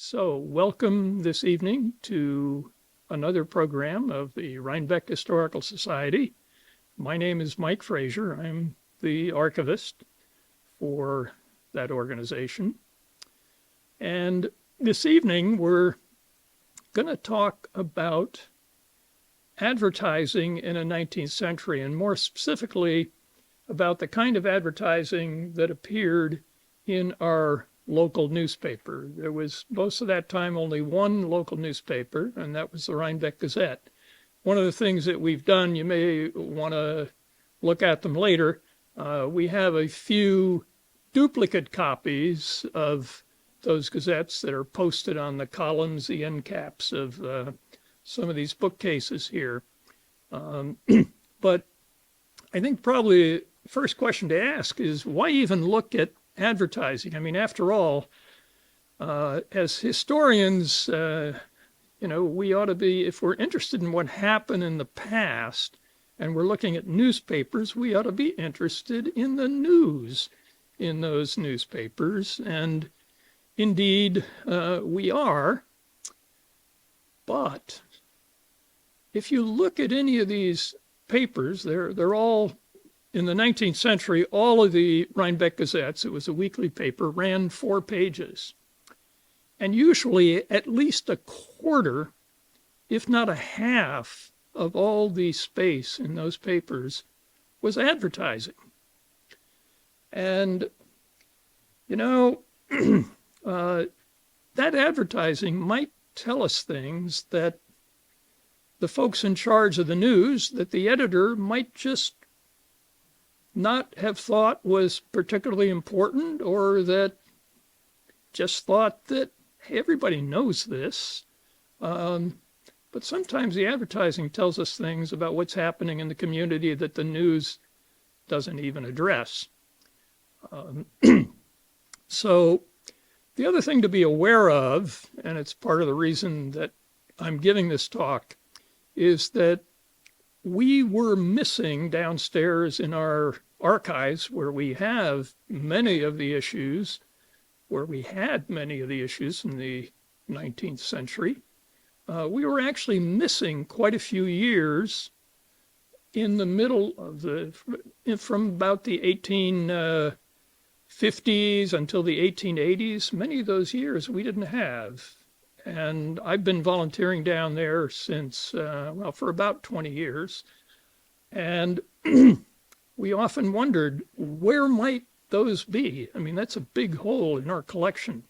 So, welcome this evening to another program of the Rhinebeck Historical Society. My name is Mike Frazier. I'm the archivist for that organization. And this evening, we're going to talk about advertising in the 19th century, and more specifically, about the kind of advertising that appeared in our local newspaper. There was, most of that time, only one local newspaper, and that was the Rhinebeck Gazette. One of the things that we've done, you may want to look at them later, we have a few duplicate copies of those gazettes that are posted on the columns, the end caps of some of these bookcases here. But I think probably the first question to ask is, why even look at advertising? I mean, after all, as historians, we ought to be, if we're interested in what happened in the past and we're looking at newspapers, we ought to be interested in the news in those newspapers. And indeed, we are. But if you look at any of these papers, they're all, in the 19th century, all of the Rhinebeck Gazettes, it was a weekly paper, ran 4 pages. And usually at least a quarter, if not a half, of all the space in those papers was advertising. And, that advertising might tell us things that the folks in charge of the news, that the editor might just not have thought was particularly important, or that just thought that, hey, everybody knows this. But sometimes the advertising tells us things about what's happening in the community that the news doesn't even address. So the other thing to be aware of, and it's part of the reason that I'm giving this talk, is that we were missing downstairs in our archives, where we have many of the issues, where we had many of the issues in the 19th century. We were actually missing quite a few years in the middle of from about the 1850s until the 1880s. Many of those years we didn't have. And I've been volunteering down there since, for about 20 years. And we often wondered, where might those be? I mean, that's a big hole in our collection.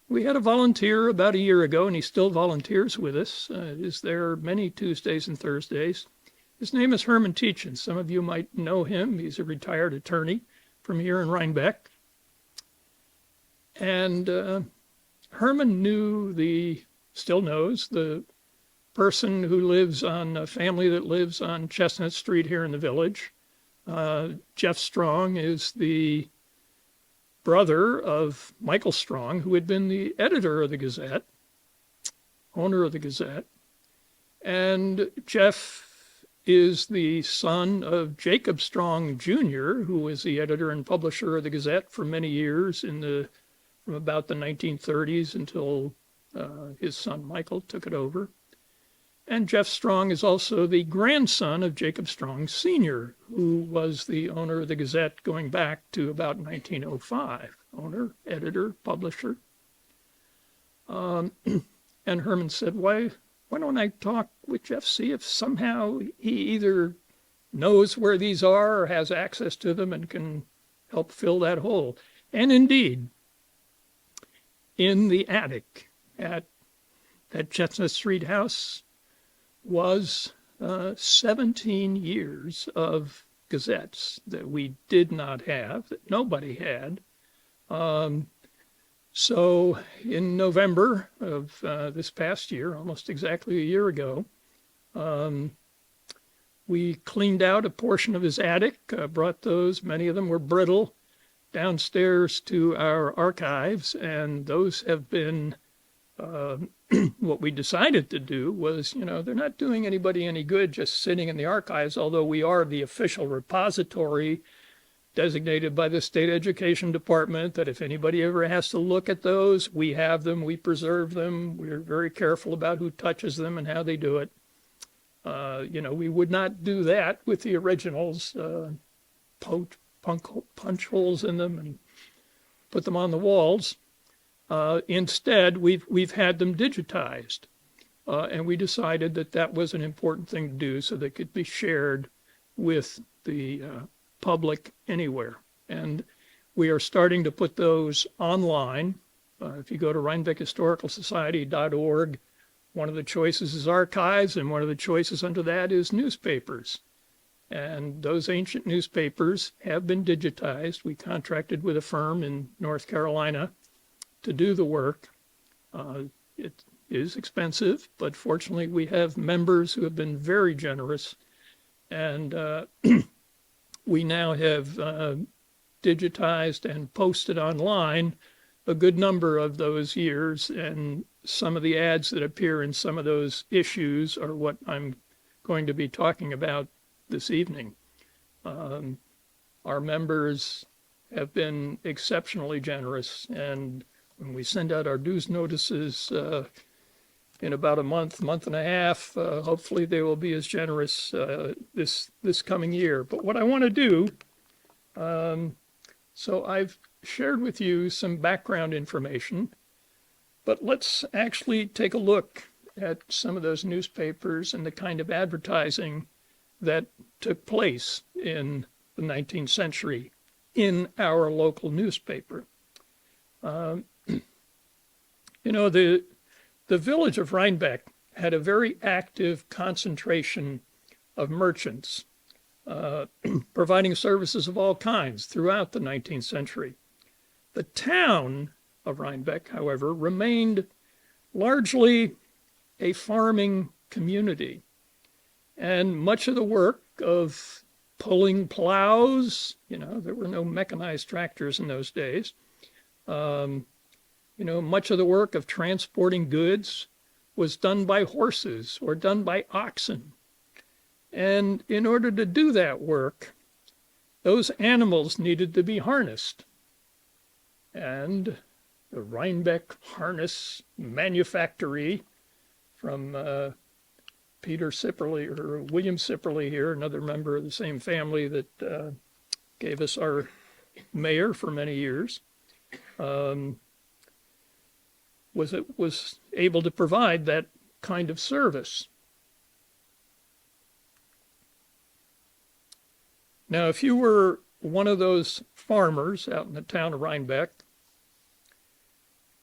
We had a volunteer about a year ago, and he still volunteers with us. Is there many Tuesdays and Thursdays. His name is Herman Teachin. Some of you might know him. He's a retired attorney from here in Rhinebeck. And Herman still knows the person who lives on, a family that lives on Chestnut Street here in the village. Jeff Strong is the brother of Michael Strong, who had been the editor of the Gazette, owner of the Gazette. And Jeff is the son of Jacob Strong, Jr., who was the editor and publisher of the Gazette for many years from about the 1930s until his son Michael took it over. And Jeff Strong is also the grandson of Jacob Strong Sr., who was the owner of the Gazette going back to about 1905. Owner, editor, publisher. And Herman said, why don't I talk with Jeff, see if somehow he either knows where these are or has access to them and can help fill that hole. And indeed, in the attic at that Chestnut Street house was 17 years of gazettes that we did not have, that nobody had. So in November of this past year, almost exactly a year ago, we cleaned out a portion of his attic, brought those, many of them were brittle, downstairs to our archives, and those have been what we decided to do was, they're not doing anybody any good just sitting in the archives, although we are the official repository designated by the state education department, that if anybody ever has to look at those, we have them, we preserve them, we're very careful about who touches them and how they do it. We would not do that with the originals, punch holes in them and put them on the walls. Instead, we've had them digitized, and we decided that that was an important thing to do so they could be shared with the public anywhere. And we are starting to put those online. If you go to rhinebeckhistoricalsociety.org, one of the choices is archives, and one of the choices under that is newspapers. And those ancient newspapers have been digitized. We contracted with a firm in North Carolina to do the work. It is expensive, but fortunately we have members who have been very generous, and we now have digitized and posted online a good number of those years, and some of the ads that appear in some of those issues are what I'm going to be talking about this evening. Our members have been exceptionally generous, and when we send out our dues notices in about a month and a half, hopefully they will be as generous this coming year. But what I want to do, so I've shared with you some background information, but let's actually take a look at some of those newspapers and the kind of advertising that took place in the 19th century in our local newspaper. The village of Rhinebeck had a very active concentration of merchants providing services of all kinds throughout the 19th century. The town of Rhinebeck, however, remained largely a farming community, and much of the work of pulling plows, there were no mechanized tractors in those days, much of the work of transporting goods was done by horses or done by oxen. And in order to do that work, those animals needed to be harnessed. And the Rhinebeck Harness Manufactory from Peter Sipperly, or William Sipperly here, another member of the same family that gave us our mayor for many years, was able to provide that kind of service. Now, if you were one of those farmers out in the town of Rhinebeck,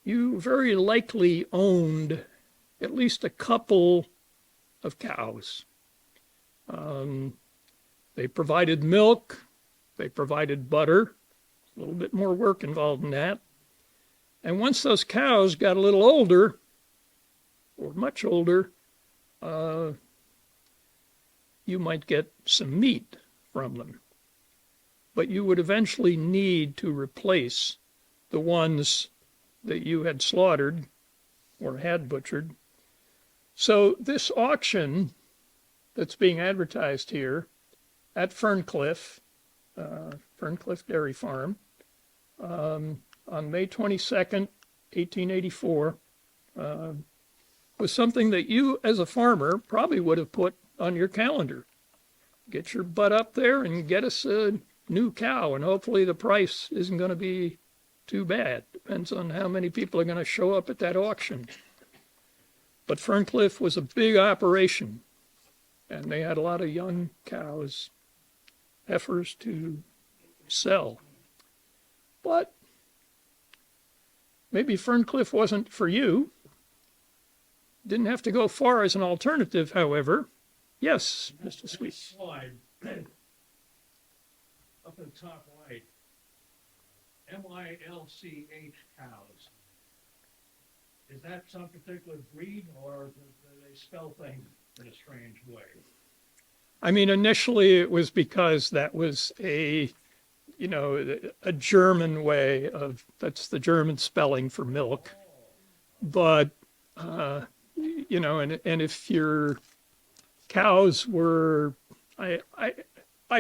you very likely owned at least a couple of cows. They provided milk, they provided butter, a little bit more work involved in that. And once those cows got a little older, or much older, you might get some meat from them. But you would eventually need to replace the ones that you had slaughtered or had butchered. So this auction that's being advertised here at Ferncliff Dairy Farm, on May 22nd, 1884, was something that you as a farmer probably would have put on your calendar. Get your butt up there and get us a new cow, and hopefully the price isn't going to be too bad. Depends on how many people are going to show up at that auction. But Ferncliff was a big operation, and they had a lot of young cows, heifers to sell. But maybe Ferncliff wasn't for you. Didn't have to go far as an alternative, however. Yes, Mr. Sweet. Slide up in the top right, MILCH cows. Is that some particular breed, or do they spell things in a strange way? I mean, initially it was because that was a German way of, that's the German spelling for milk. But, and if your cows were, I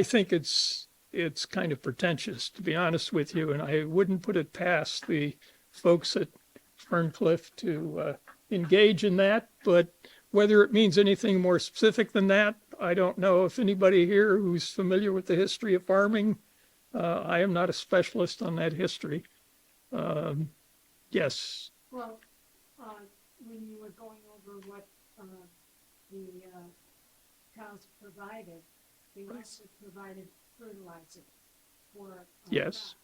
think it's it's kind of pretentious, to be honest with you, and I wouldn't put it past the folks at Ferncliff to engage in that, but whether it means anything more specific than that, I don't know. If anybody here who's familiar with the history of farming, I am not a specialist on that history. Yes, Well, when you were going over what the cows provided, they also provided fertilizer for yes, crops.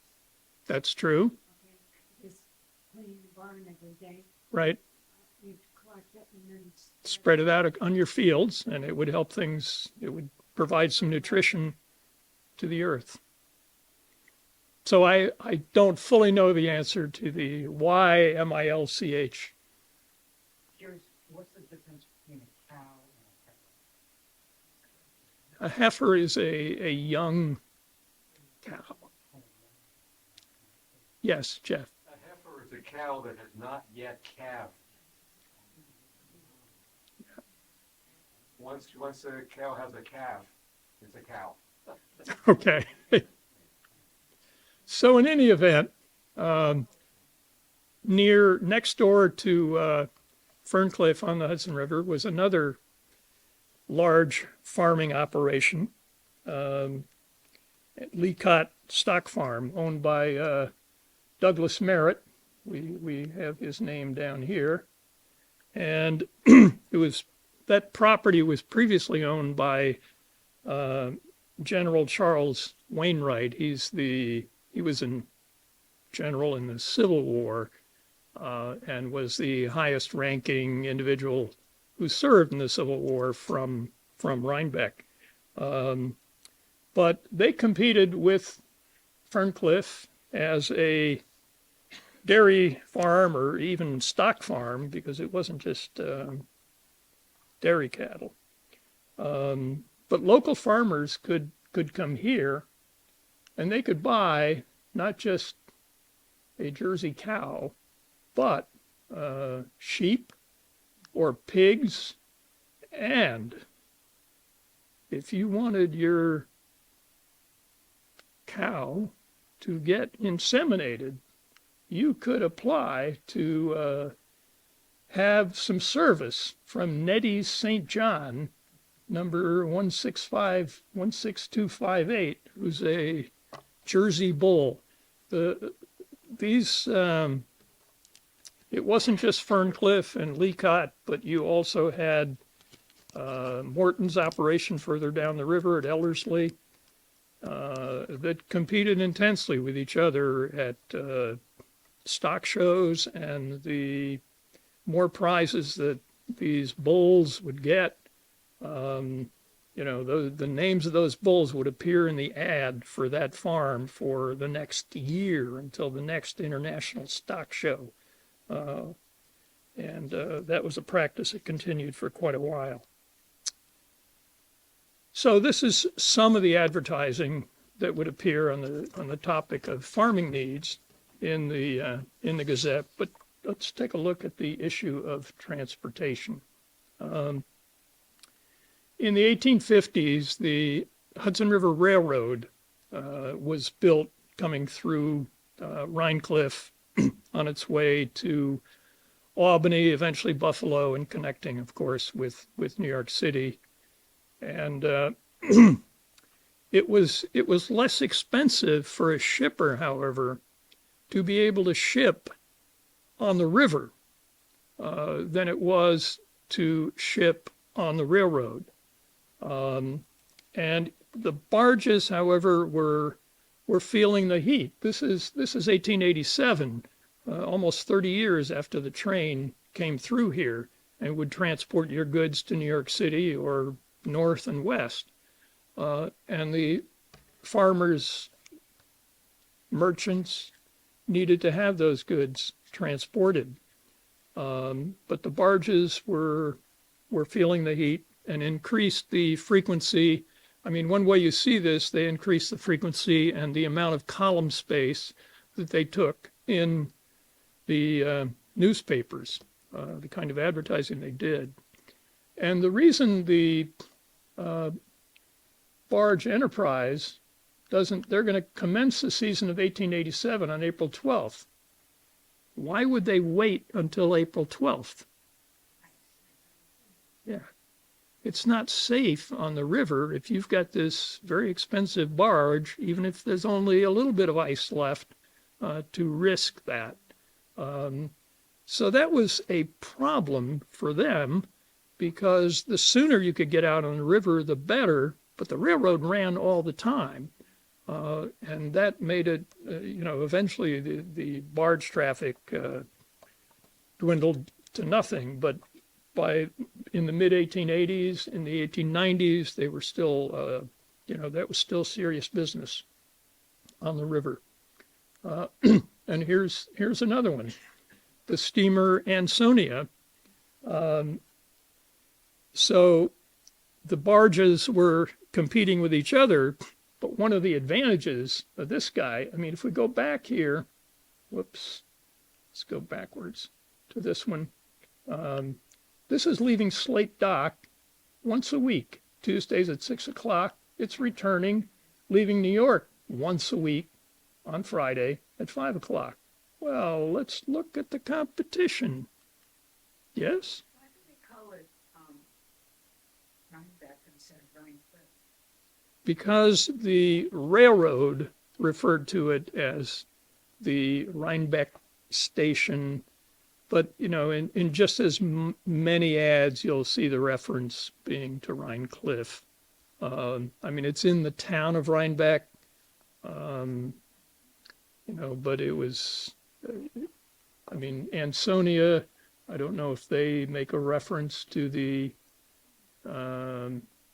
that's true, Okay, just cleaning the barn every day, right? you'd collect it and then Spread it out on your fields, and it would help things, it would provide some nutrition to the earth. So I don't fully know the answer to the why MILCH. Curious, what's the difference between a cow and A heifer is a young cow. Yes, Jeff. A heifer is a cow that has not yet calved. Once a cow has a calf, it's a cow. Okay. So in any event, next door to Ferncliff on the Hudson River was another large farming operation, Leacott Stock Farm, owned by Douglas Merritt. We have his name down here. And that property was previously owned by General Charles Wainwright. He was a general in the Civil War and was the highest ranking individual who served in the Civil War from Rhinebeck. But they competed with Ferncliff as a dairy farm or even stock farm, because it wasn't just dairy cattle. But local farmers could come here and they could buy not just a Jersey cow, but sheep or pigs. And if you wanted your cow to get inseminated, you could apply to have some service from Nettie's St. John, number 16258, who's a Jersey bull. It wasn't just Ferncliff and Leacott, but you also had Morton's operation further down the river at Ellerslie that competed intensely with each other at stock shows, and the more prizes that these bulls would get, the names of those bulls would appear in the ad for that farm for the next year until the next international stock show. And that was a practice that continued for quite a while. So this is some of the advertising that would appear on the topic of farming needs in the Gazette. But let's take a look at the issue of transportation. In the 1850s, the Hudson River Railroad was built coming through Rhinecliff on its way to Albany, eventually Buffalo, and connecting, of course, with New York City. And it was less expensive for a shipper, however, to be able to ship on the river than it was to ship on the railroad. And the barges, however, were feeling the heat. This is 1887, almost 30 years after the train came through here and would transport your goods to New York City or north and west. And the farmers, merchants needed to have those goods transported. But the barges were feeling the heat and increased the frequency. I mean, one way you see this, they increased the frequency and the amount of column space that they took in the newspapers, the kind of advertising they did. And the reason the barge enterprise they're going to commence the season of 1887 on April 12th. Why would they wait until April 12th? Yeah. It's not safe on the river if you've got this very expensive barge, even if there's only a little bit of ice left, to risk that. So that was a problem for them because the sooner you could get out on the river, the better, but the railroad ran all the time. And that made it, eventually the barge traffic dwindled to nothing. But in the mid-1880s, in the 1890s, they were still, that was still serious business on the river. And here's another one, the steamer Ansonia. So the barges were competing with each other, but one of the advantages of this guy, I mean, if we go back here, whoops, let's go backwards to this one. This is leaving Slate Dock once a week, Tuesdays at 6 o'clock. It's returning, leaving New York once a week on Friday at 5 o'clock. Well, let's look at the competition. Yes? Why do they call it Rhinebeck instead of Rhinecliff? Because the railroad referred to it as the Rhinebeck station. But, in just as many ads, you'll see the reference being to Rhinecliff. I mean, it's in the town of Rhinebeck, but it was, Ansonia, I don't know if they make a reference to the,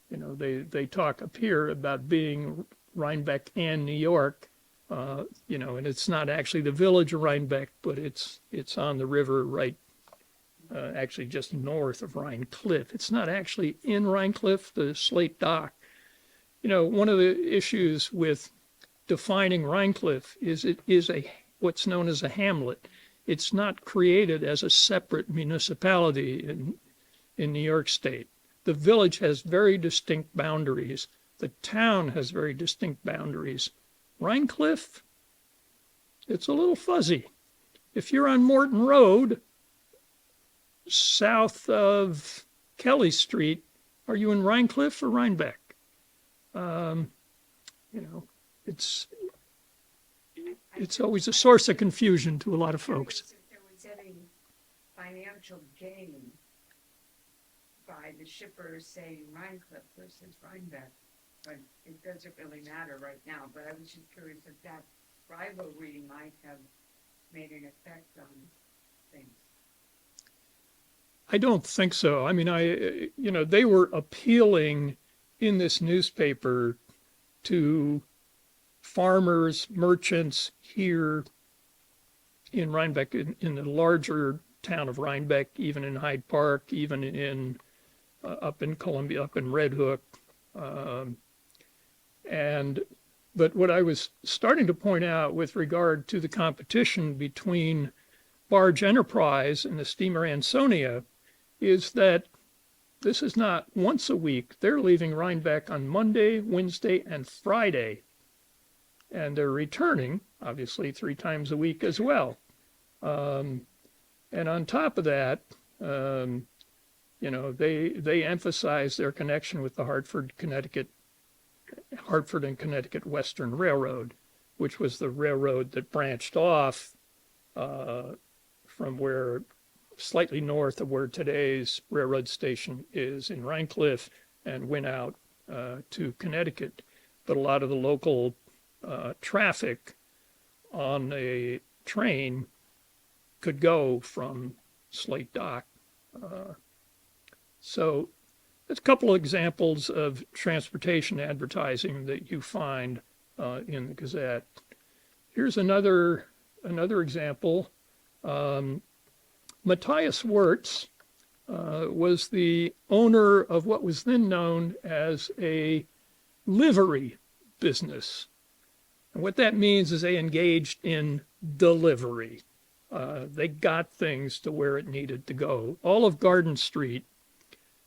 they talk up here about being Rhinebeck and New York. And it's not actually the village of Rhinebeck, but it's on the river right, actually just north of Rhinecliff. It's not actually in Rhinecliff, the Slate Dock. One of the issues with defining Rhinecliff is it is what's known as a hamlet. It's not created as a separate municipality in New York State. The village has very distinct boundaries. The town has very distinct boundaries. Rhinecliff, it's a little fuzzy. If you're on Morton Road, south of Kelly Street, are you in Rhinecliff or Rhinebeck? It's always a source of confusion to a lot of folks. If there was any financial gain by the shippers saying Rhinecliff versus Rhinebeck, but it doesn't really matter right now. But I was just curious if that rivalry might have made an effect on things. I don't think so. I mean, they were appealing in this newspaper to farmers, merchants here in Rhinebeck, in the larger town of Rhinebeck, even in Hyde Park, even in up in Columbia, up in Red Hook. But what I was starting to point out with regard to the competition between Barge Enterprise and the steamer Ansonia is that this is not once a week. They're leaving Rhinebeck on Monday, Wednesday, and Friday. And they're returning, obviously, 3 times a week as well. And on top of that, they emphasize their connection with the Hartford and Connecticut Western Railroad, which was the railroad that branched off from where, slightly north of where today's railroad station is in Rhinecliff, and went out to Connecticut. But a lot of the local traffic on a train could go from Slate Dock. So there's a couple of examples of transportation advertising that you find in the Gazette. Here's another example. Matthias Wirtz was the owner of what was then known as a livery business. And what that means is they engaged in delivery. They got things to where it needed to go. All of Garden Street,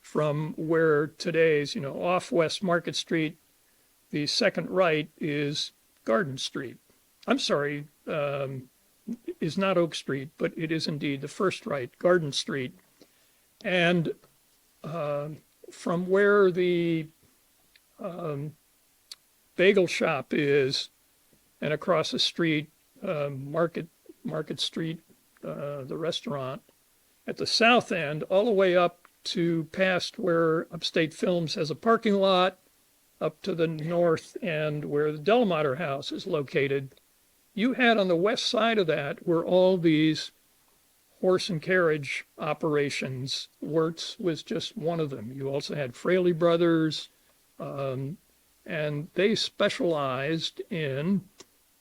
from where today's, off West Market Street, the second right is Garden Street. I'm sorry, is not Oak Street, but it is indeed the first right, Garden Street. And from where the bagel shop is, and across the street, Market Street, the restaurant, at the south end, all the way up to past where Upstate Films has a parking lot, up to the north end where the Delamater House is located. You had on the west side of that were all these horse and carriage operations. Wirtz was just one of them. You also had Fraley Brothers, and they specialized in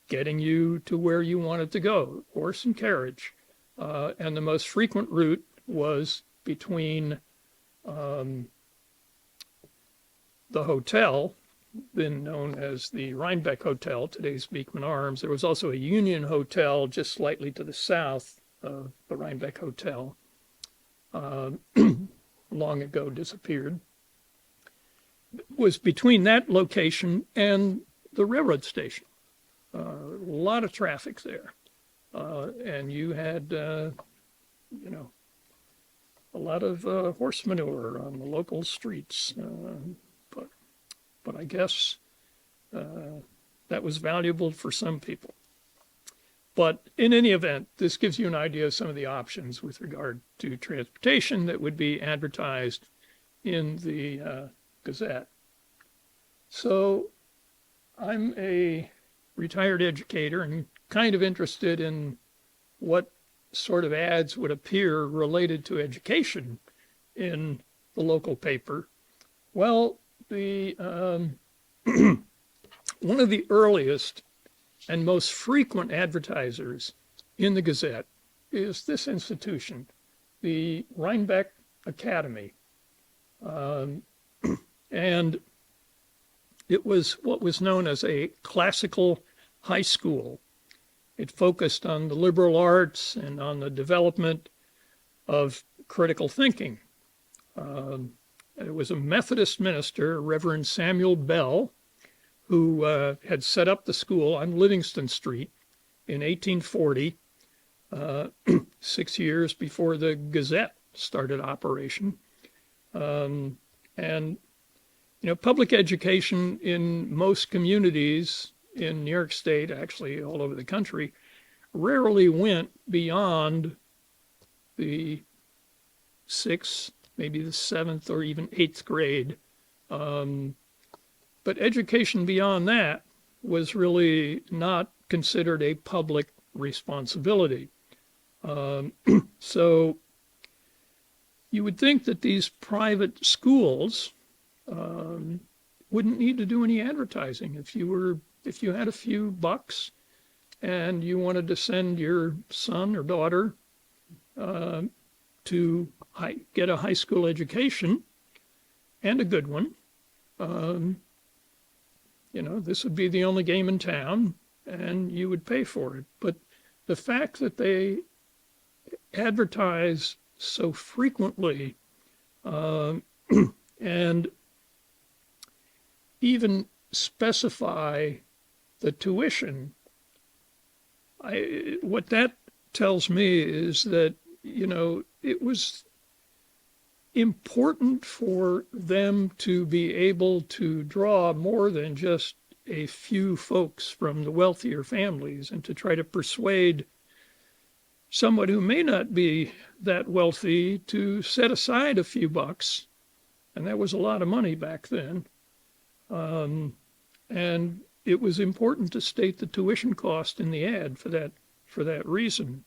getting you to where you wanted to go, horse and carriage. And the most frequent route was between the hotel, then known as the Rhinebeck Hotel, today's Beekman Arms. There was also a Union Hotel just slightly to the south of the Rhinebeck Hotel, long ago disappeared. It was between that location and the railroad station. A lot of traffic there. And you had, a lot of horse manure on the local streets. But I guess that was valuable for some people. But in any event, this gives you an idea of some of the options with regard to transportation that would be advertised in the Gazette. So I'm a retired educator and kind of interested in what sort of ads would appear related to education in the local paper. Well, the one of the earliest and most frequent advertisers in the Gazette is this institution, the Rhinebeck Academy. And it was what was known as a classical high school. It focused on the liberal arts and on the development of critical thinking. It was a Methodist minister, Reverend Samuel Bell, who had set up the school on Livingston Street in 1840, 6 years before the Gazette started operation. And, public education in most communities in New York State, actually all over the country, rarely went beyond the 6th, maybe the 7th or even 8th grade. But education beyond that was really not considered a public responsibility. So you would think that these private schools wouldn't need to do any advertising. If you had a few bucks and you wanted to send your son or daughter to get a high school education, and a good one, this would be the only game in town, and you would pay for it. But the fact that they advertise so frequently and even specify the tuition, what that tells me is that, it was important for them to be able to draw more than just a few folks from the wealthier families and to try to persuade someone who may not be that wealthy to set aside a few bucks. And that was a lot of money back then. And it was important to state the tuition cost in the ad for that reason.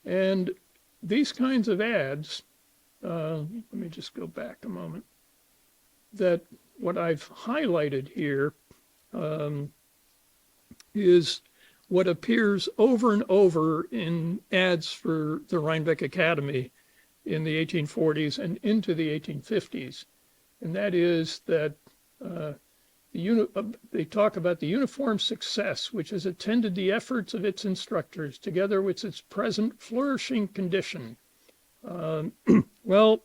And these kinds of ads, let me just go back a moment, that what I've highlighted here is what appears over and over in ads for the Rhinebeck Academy in the 1840s and into the 1850s. And that is that they talk about the uniform success which has attended the efforts of its instructors, together with its present flourishing condition. Well,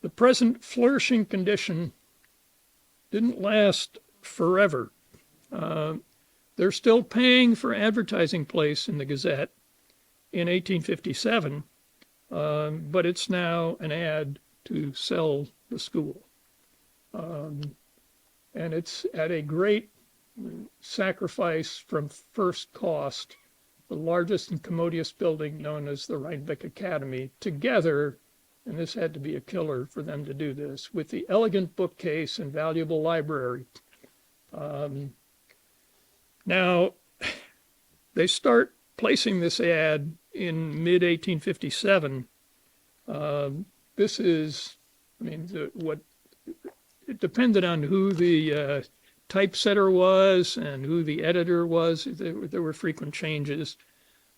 the present flourishing condition didn't last forever. They're still paying for advertising place in the Gazette in 1857, but it's now an ad to sell the school. And it's at a great sacrifice from first cost, the largest and commodious building known as the Rhinebeck Academy, together, and this had to be a killer for them to do this, with the elegant bookcase and valuable library. Now, they start placing this ad in mid-1857. This is, I mean, what it depended on who the typesetter was and who the editor was. There were frequent changes.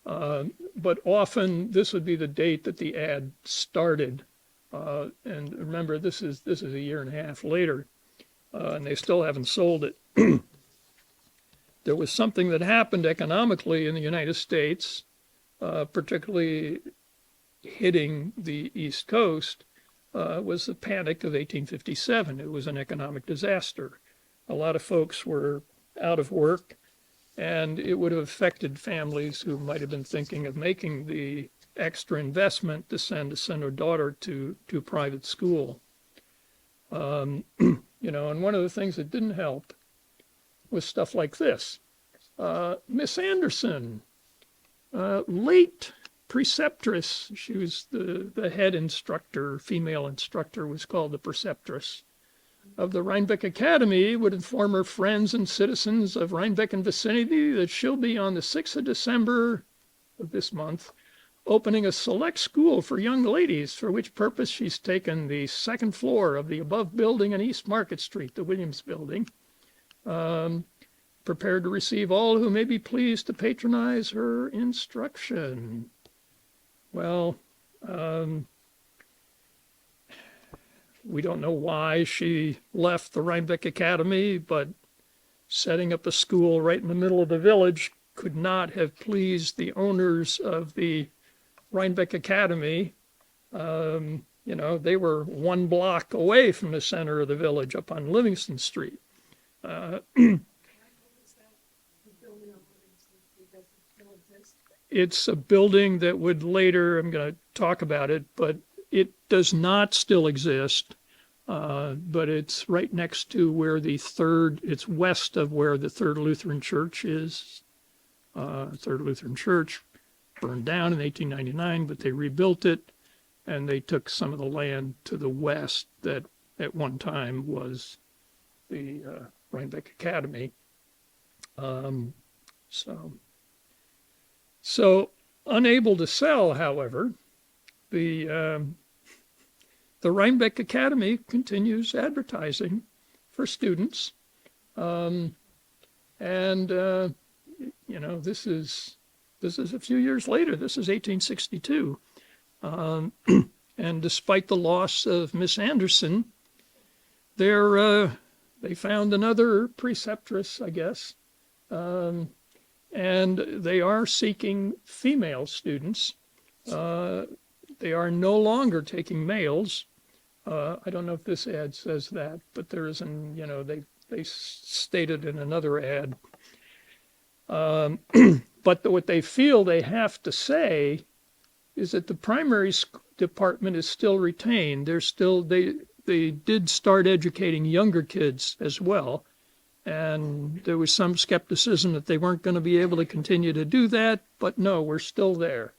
But often this would be the date that the ad started. And remember, this is a year and a half later, and they still haven't sold it. There was something that happened economically in the United States, particularly hitting the East Coast, was the Panic of 1857. It was an economic disaster. A lot of folks were out of work, and it would have affected families who might have been thinking of making the extra investment to send a son or daughter to private school. And one of the things that didn't help was stuff like this. Miss Anderson, late preceptress, she was the head instructor, female instructor was called the preceptress of the Rhinebeck Academy, would inform her friends and citizens of Rhinebeck and vicinity that she'll be on the 6th of December of this month opening a select school for young ladies, for which purpose she's taken the second floor of the above building on East Market Street, the Williams Building, prepared to receive all who may be pleased to patronize her instruction. Well, we don't know why she left the Rhinebeck Academy, but setting up a school right in the middle of the village could not have pleased the owners of the Rhinebeck Academy. They were one block away from the center of the village up on Livingston Street. It's a building that would later, I'm going to talk about it, but it does not still exist, but it's right next to where it's west of where the Third Lutheran Church is. Third Lutheran Church burned down in 1899, but they rebuilt it, and they took some of the land to the west that at one time was the Rhinebeck Academy. So unable to sell, however, the Rhinebeck Academy continues advertising for students. This is a few years later. This is 1862. And despite the loss of Miss Anderson, they found another preceptress, I guess. And they are seeking female students. They are no longer taking males. I don't know if this ad says that, but there is they stated in another ad. But what they feel they have to say is that the primary department is still retained. They did start educating younger kids as well. And there was some skepticism that they weren't going to be able to continue to do that, but no, we're still there.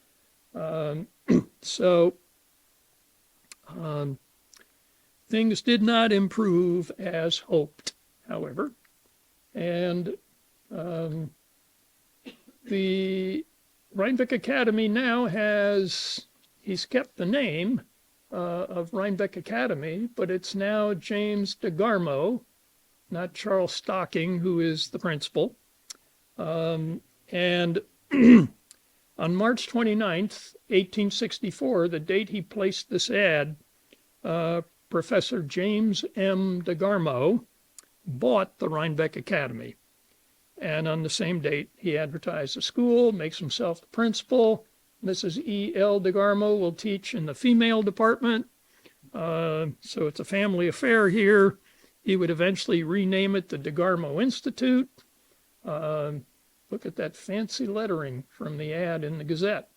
Things did not improve as hoped, however. And the Rhinebeck Academy now he's kept the name of Rhinebeck Academy, but it's now James DeGarmo, not Charles Stocking, who is the principal. And on March 29th, 1864, the date he placed this ad, Professor James M. DeGarmo bought the Rhinebeck Academy. And on the same date, he advertised the school, makes himself the principal. Mrs. E.L. DeGarmo will teach in the female department. So it's a family affair here. He would eventually rename it the DeGarmo Institute. Look at that fancy lettering from the ad in the Gazette.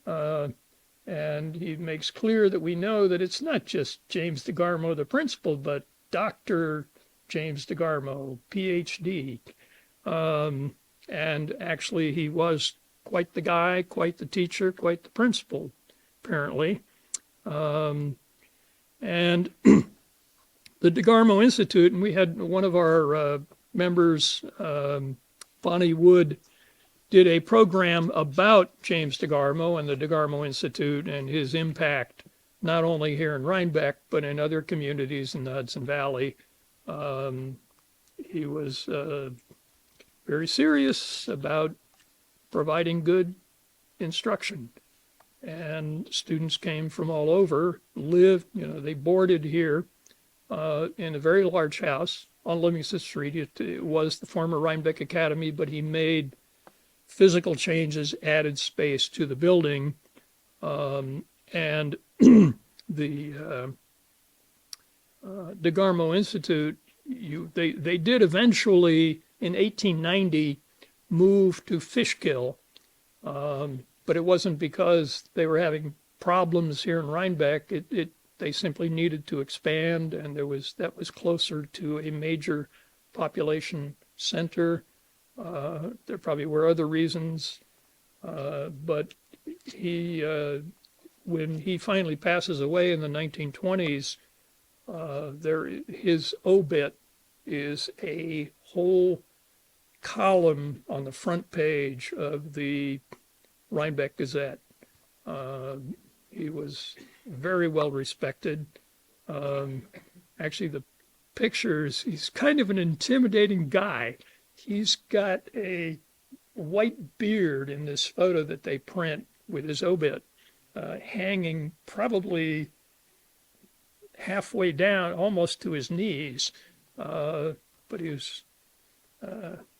And he makes clear that we know that it's not just James DeGarmo, the principal, but Dr. James DeGarmo, PhD. And actually, he was quite the guy, quite the teacher, quite the principal, apparently. And the DeGarmo Institute, and we had one of our members, Bonnie Wood, did a program about James DeGarmo and the DeGarmo Institute and his impact, not only here in Rhinebeck, but in other communities in the Hudson Valley. He was very serious about providing good instruction. And students came from all over, lived, they boarded here in a very large house on Livingston Street. It was the former Rhinebeck Academy, but he made physical changes, added space to the building, and the DeGarmo Institute, they did eventually in 1890 move to Fishkill, but it wasn't because they were having problems here in Rhinebeck. They simply needed to expand, and that was closer to a major population center. There probably were other reasons, but when he finally passes away in the 1920s, his obit is a whole column on the front page of the Rhinebeck Gazette. He was very well respected. Actually, the pictures, he's kind of an intimidating guy. He's got a white beard in this photo that they print with his obit, hanging probably halfway down, almost to his knees. But he was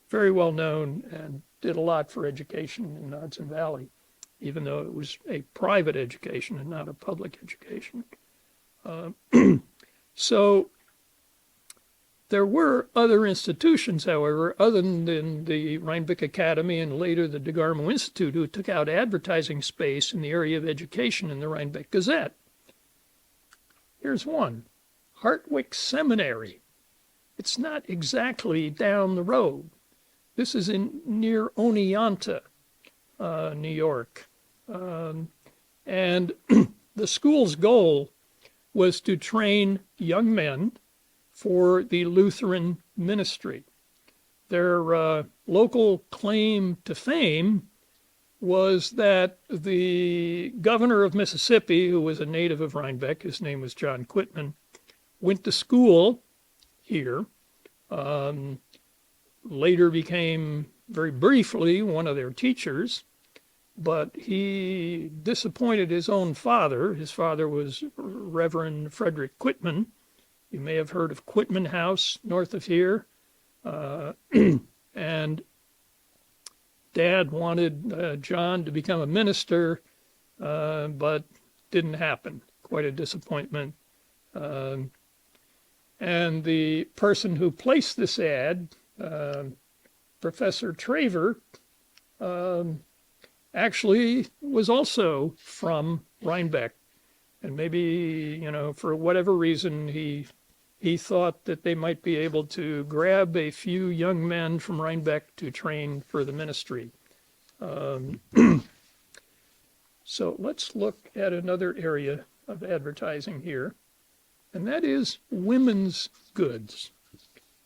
very well known and did a lot for education in the Hudson Valley, even though it was a private education and not a public education. So there were other institutions, however, other than the Rhinebeck Academy and later the DeGarmo Institute, who took out advertising space in the area of education in the Rhinebeck Gazette. Here's one, Hartwick Seminary. It's not exactly down the road. This is near Oneonta, New York. And the school's goal was to train young men for the Lutheran ministry. Their local claim to fame was that the governor of Mississippi, who was a native of Rhinebeck, his name was John Quitman, went to school here, later became, very briefly, one of their teachers, but he disappointed his own father. His father was Reverend Frederick Quitman. You may have heard of Quitman House north of here. And Dad wanted John to become a minister, but didn't happen. Quite a disappointment. And the person who placed this ad, Professor Traver, actually was also from Rhinebeck. And maybe, for whatever reason, he thought that they might be able to grab a few young men from Rhinebeck to train for the ministry. So let's look at another area of advertising here, and that is women's goods.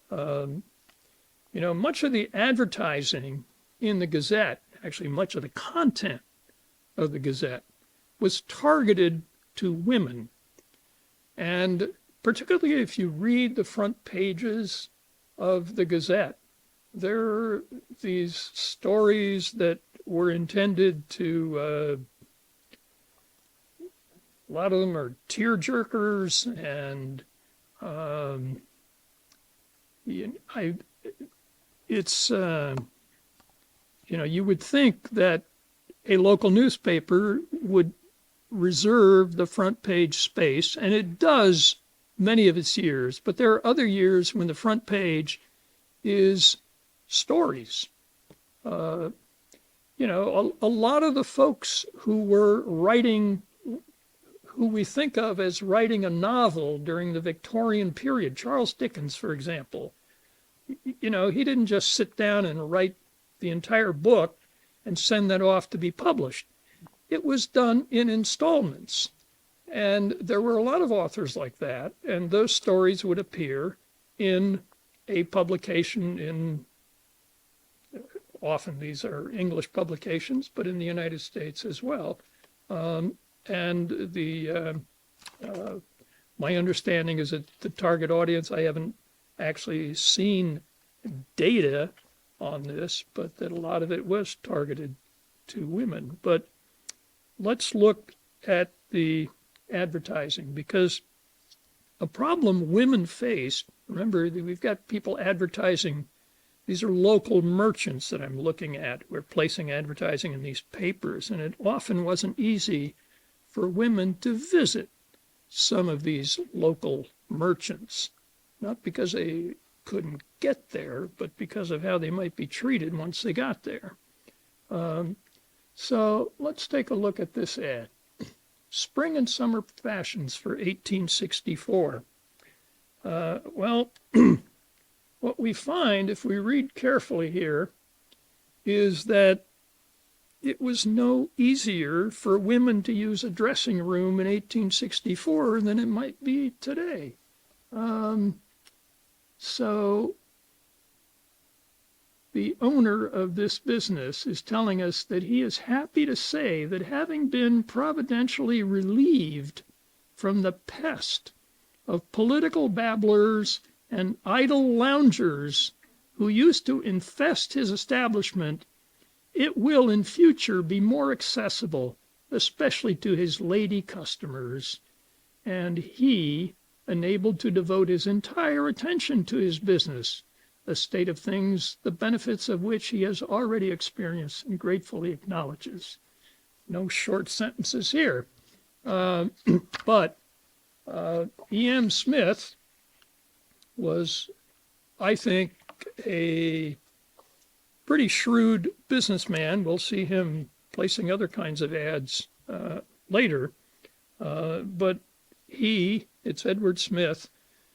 Much of the advertising in the Gazette, actually much of the content of the Gazette, was targeted to women. And particularly if you read the front pages of the Gazette, there are these stories that were intended to, a lot of them are tear-jerkers, and you would think that a local newspaper would reserve the front page space, and it does many of its years, but there are other years when the front page is stories. A lot of the folks who were writing, who we think of as writing a novel during the Victorian period, Charles Dickens, for example, he didn't just sit down and write the entire book and send that off to be published. It was done in installments. And there were a lot of authors like that, and those stories would appear in a publication in, often these are English publications, but in the United States as well. My understanding is that the target audience, I haven't actually seen data on this, but that a lot of it was targeted to women. But let's look at the advertising, because a problem women face, remember, we've got people advertising. These are local merchants that I'm looking at. We're placing advertising in these papers, and it often wasn't easy for women to visit some of these local merchants, not because they couldn't get there, but because of how they might be treated once they got there. So let's take a look at this ad. Spring and summer fashions for 1864. What we find, if we read carefully here, is that it was no easier for women to use a dressing room in 1864 than it might be today. So the owner of this business is telling us that he is happy to say that, having been providentially relieved from the pest of political babblers and idle loungers who used to infest his establishment, it will in future be more accessible, especially to his lady customers, and he enabled to devote his entire attention to his business, a state of things the benefits of which he has already experienced and gratefully acknowledges. No short sentences here. But E.M. Smith was, I think, a pretty shrewd businessman. We'll see him placing other kinds of ads later. But it's Edward Smith,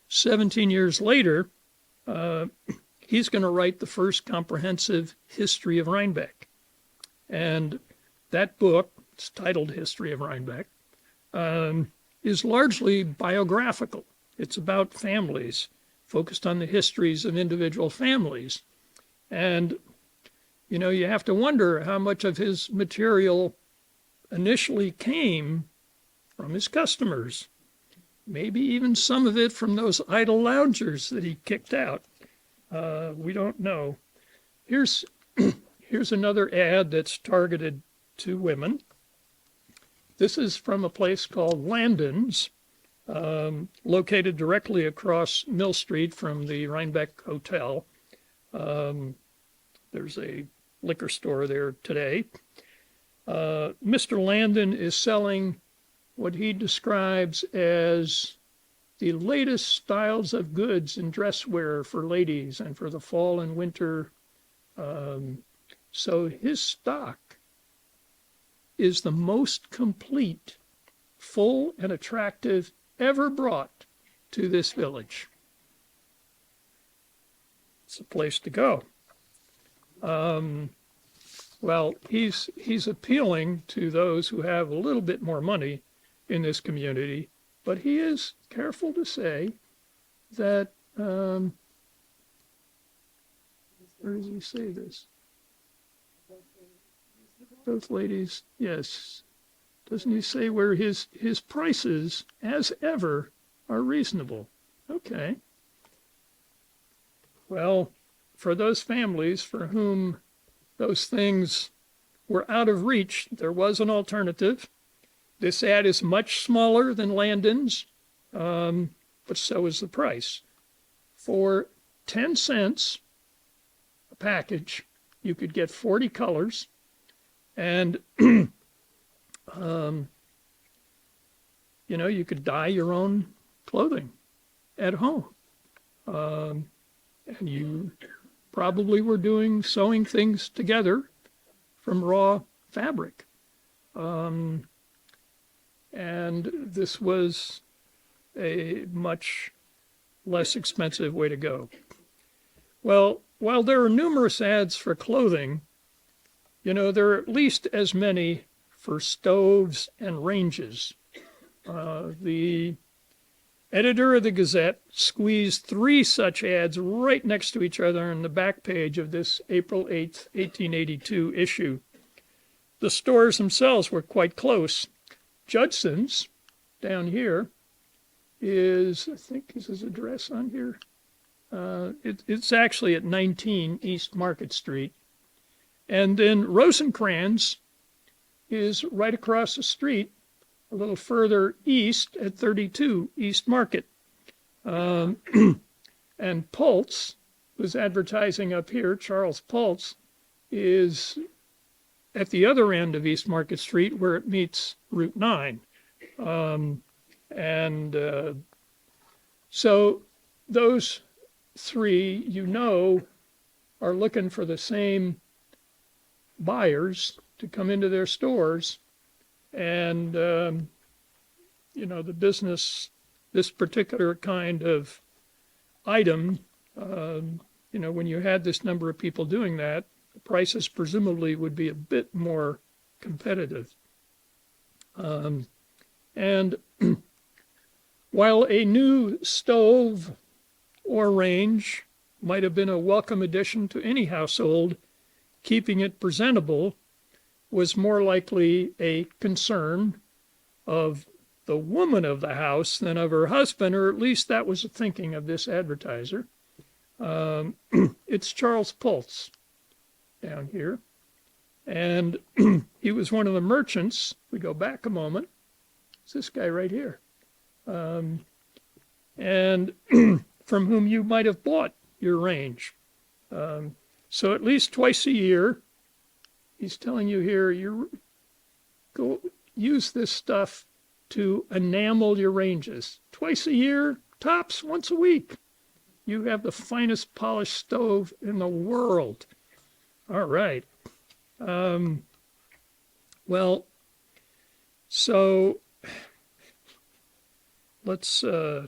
17 years later, he's going to write the first comprehensive history of Rhinebeck. And that book, it's titled History of Rhinebeck, is largely biographical. It's about families, focused on the histories of individual families. And, you have to wonder how much of his material initially came from his customers. Maybe even some of it from those idle loungers that he kicked out. We don't know. Here's another ad that's targeted to women. This is from a place called Landon's, located directly across Mill Street from the Rhinebeck Hotel. There's a liquor store there today. Mr. Landon is selling what he describes as the latest styles of goods and dress wear for ladies and for the fall and winter. So his stock is the most complete, full, and attractive ever brought to this village. It's a place to go. Well, he's appealing to those who have a little bit more money in this community, but he is careful to say that, where does he say this? Both ladies, yes. Doesn't he say where his prices, as ever, are reasonable? Okay. Well, for those families for whom those things were out of reach, there was an alternative. This ad is much smaller than Landon's, but so is the price. For 10 cents a package, you could get 40 colors, and you could dye your own clothing. at home. And you probably were doing sewing things together from raw fabric. And this was a much less expensive way to go. Well, while there are numerous ads for clothing, there are at least as many for stoves and ranges. The editor of the Gazette squeezed 3 such ads right next to each other on the back page of this April 8th, 1882 issue. The stores themselves were quite close. Judson's, down here, is, I think is his address on here. It's actually at 19 East Market Street. And then Rosencrantz is right across the street, a little further east at 32 East Market. And Pultz, who's advertising up here, Charles Pultz, is at the other end of East Market Street where it meets Route 9. So those 3, are looking for the same buyers to come into their stores. And, the business, this particular kind of item, when you had this number of people doing that, the prices presumably would be a bit more competitive. And while a new stove or range might have been a welcome addition to any household, keeping it presentable was more likely a concern of the woman of the house than of her husband, or at least that was the thinking of this advertiser. It's Charles Pultz down here. And he was one of the merchants. We go back a moment. It's this guy right here. And from whom you might have bought your range. So at least twice a year, he's telling you here, you go use this stuff to enamel your ranges. Twice a year, tops once a week. You have the finest polished stove in the world. All right. Well, so let's, yeah.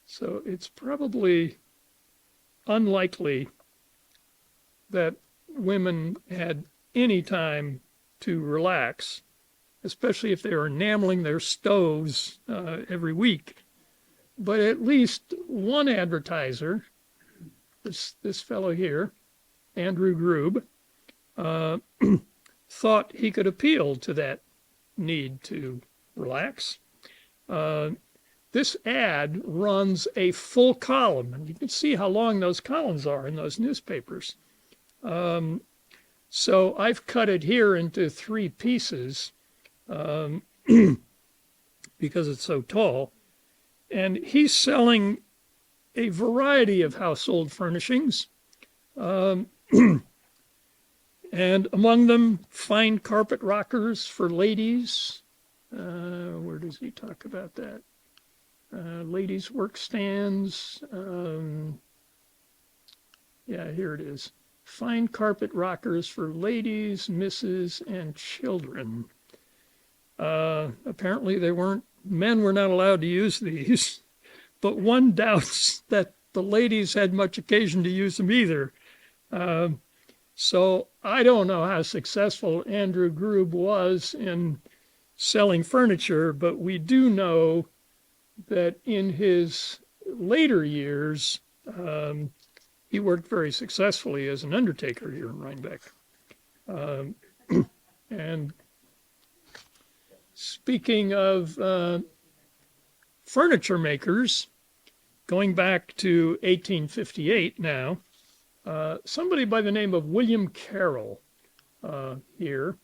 So it's probably unlikely that women had any time to relax, especially if they were enameling their stoves every week. But at least one advertiser, this fellow here, Andrew Grube, thought he could appeal to that need to relax. This ad runs a full column, and you can see how long those columns are in those newspapers. So I've cut it here into 3 pieces because it's so tall. And he's selling a variety of household furnishings, and among them, fine carpet rockers for ladies. Where does he talk about that? Ladies' workstands. Yeah, here it is. Fine carpet rockers for ladies, misses, and children. Apparently men were not allowed to use these, but one doubts that the ladies had much occasion to use them either. So I don't know how successful Andrew Grube was in selling furniture, but we do know that in his later years, he worked very successfully as an undertaker here in Rhinebeck. And speaking of furniture makers, going back to 1858 now, somebody by the name of William Carroll here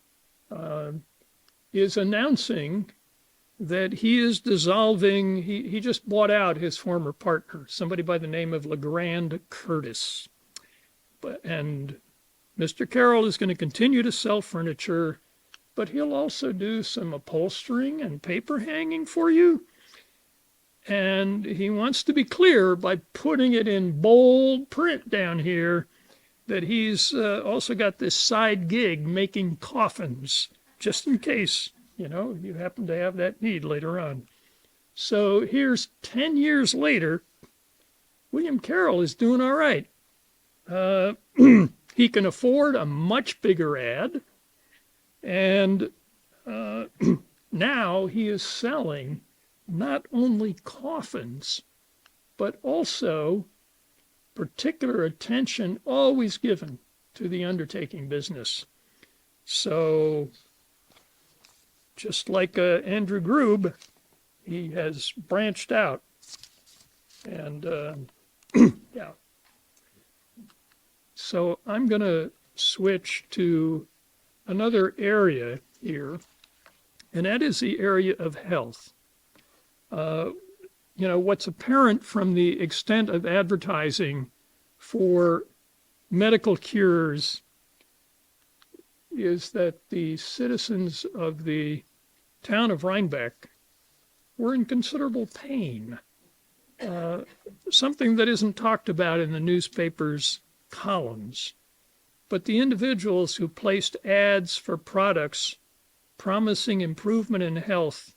is announcing that he is dissolving, he just bought out his former partner, somebody by the name of Legrand Curtis. And Mr. Carroll is going to continue to sell furniture but he'll also do some upholstering and paper hanging for you. And he wants to be clear by putting it in bold print down here that he's also got this side gig making coffins, just in case, you happen to have that need later on. So here's 10 years later, William Carroll is doing all right. He can afford a much bigger ad, and now he is selling not only coffins, but also particular attention always given to the undertaking business. So, just like Andrew Grube, he has branched out. And, yeah. So I'm going to switch to another area here, and that is the area of health. What's apparent from the extent of advertising for medical cures is that the citizens of the town of Rhinebeck were in considerable pain. Something that isn't talked about in the newspaper's columns. But the individuals who placed ads for products promising improvement in health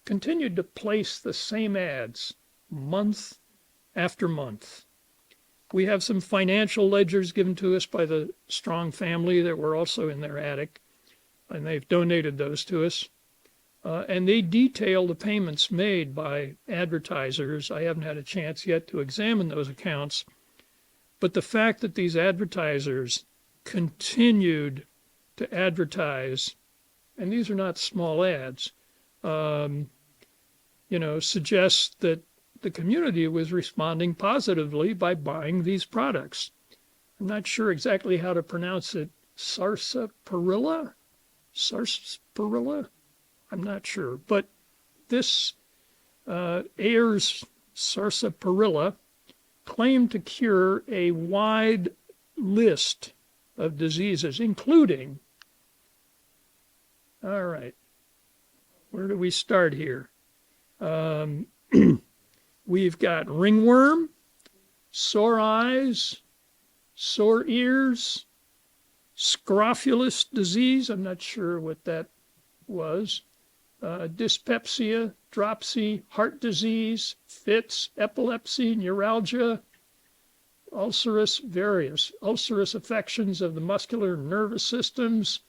continued to place the same ads month after month. We have some financial ledgers given to us by the Strong family that were also in their attic, and they've donated those to us. And they detail the payments made by advertisers. I haven't had a chance yet to examine those accounts, but the fact that these advertisers continued to advertise, and these are not small ads, suggests that the community was responding positively by buying these products. I'm not sure exactly how to pronounce it. Sarsaparilla? Sarsaparilla? I'm not sure. But this Ayers sarsaparilla claimed to cure a wide list of diseases, including, all right, where do we start here? We've got ringworm, sore eyes, sore ears, scrofulous disease, I'm not sure what that was, dyspepsia, dropsy, heart disease, fits, epilepsy, neuralgia, ulcerous affections of the muscular nervous systems.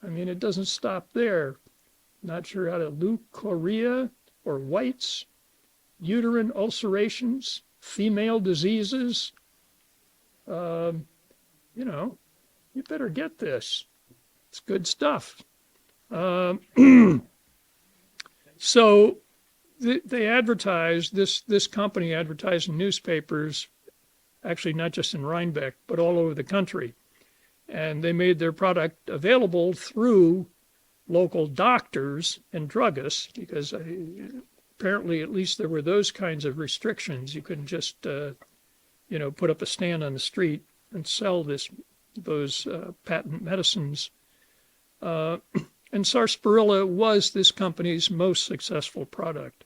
I mean, it doesn't stop there. Not sure how to leukorrhea or whites, uterine ulcerations, female diseases. You better get this. It's good stuff. So they advertised, this company advertised in newspapers, actually not just in Rhinebeck, but all over the country. And they made their product available through local doctors and druggists, because apparently at least there were those kinds of restrictions. You couldn't just, put up a stand on the street and sell those patent medicines. And sarsaparilla was this company's most successful product.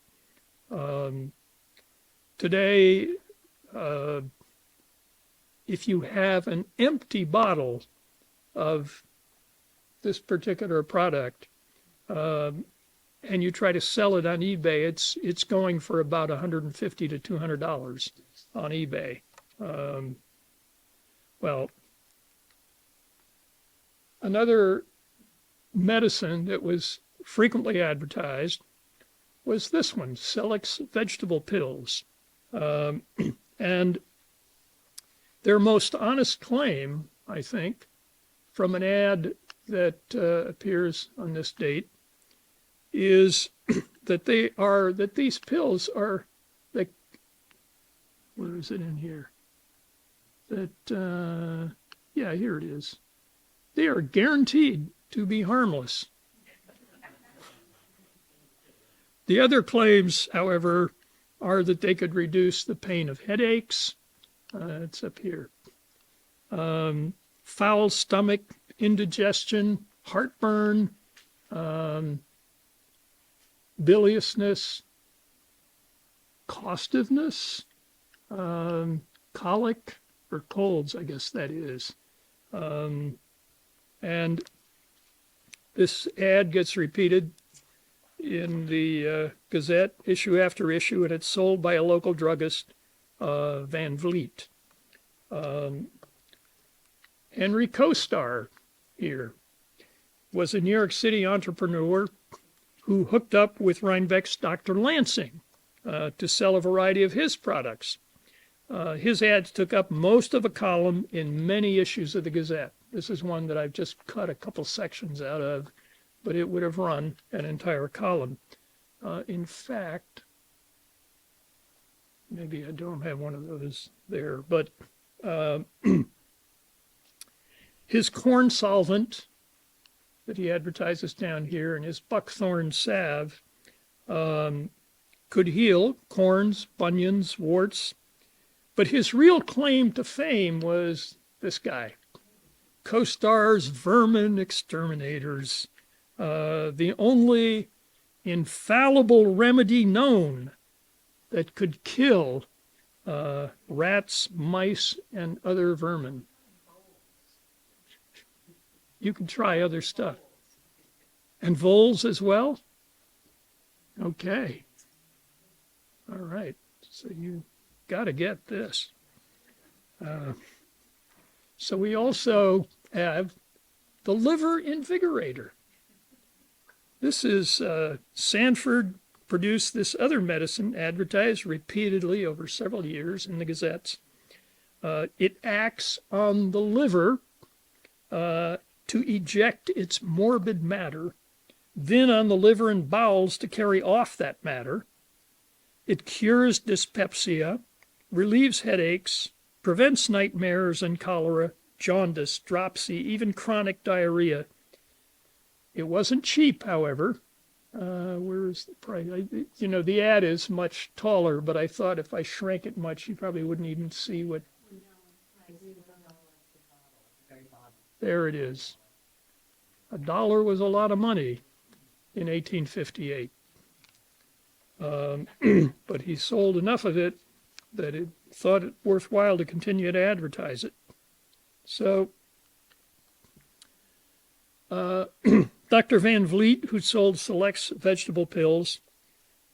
Today, if you have an empty bottle of this particular product and you try to sell it on eBay, it's going for about $150 to $200 on eBay. Another medicine that was frequently advertised was this one, Celix vegetable pills. And their most honest claim, I think, from an ad that appears on this date, is that these pills are, like, where is it in here? Here it is. They are guaranteed to be harmless. The other claims, however, are that they could reduce the pain of headaches. It's up here. Foul stomach, indigestion, heartburn, biliousness, costiveness, colic, or colds, I guess that is. And this ad gets repeated in the Gazette issue after issue, and it's sold by a local druggist, Van Vliet. Henry Costar here was a New York City entrepreneur who hooked up with Rhinebeck's Dr. Lansing to sell a variety of his products. His ads took up most of a column in many issues of the Gazette. This is one that I've just cut a couple sections out of, but it would have run an entire column. In fact, maybe I don't have one of those there, but his corn solvent that he advertises down here and his buckthorn salve could heal corns, bunions, warts. But his real claim to fame was this guy, Costar's Vermin Exterminators, the only infallible remedy known that could kill rats, mice, and other vermin. You can try other stuff. And voles as well? Okay. All right. So you got to get this. So we also have the liver invigorator. This is Sanford produced this other medicine advertised repeatedly over several years in the Gazettes. It acts on the liver to eject its morbid matter, then on the liver and bowels to carry off that matter. It cures dyspepsia, relieves headaches, prevents nightmares and cholera, jaundice, dropsy, even chronic diarrhea. It wasn't cheap, however. Where's the price? The ad is much taller, but I thought if I shrank it much, you probably wouldn't even see what. There it is. $1 was a lot of money in 1858. But he sold enough of it that it thought it worthwhile to continue to advertise it. So Dr. Van Vliet, who sold Select's vegetable pills,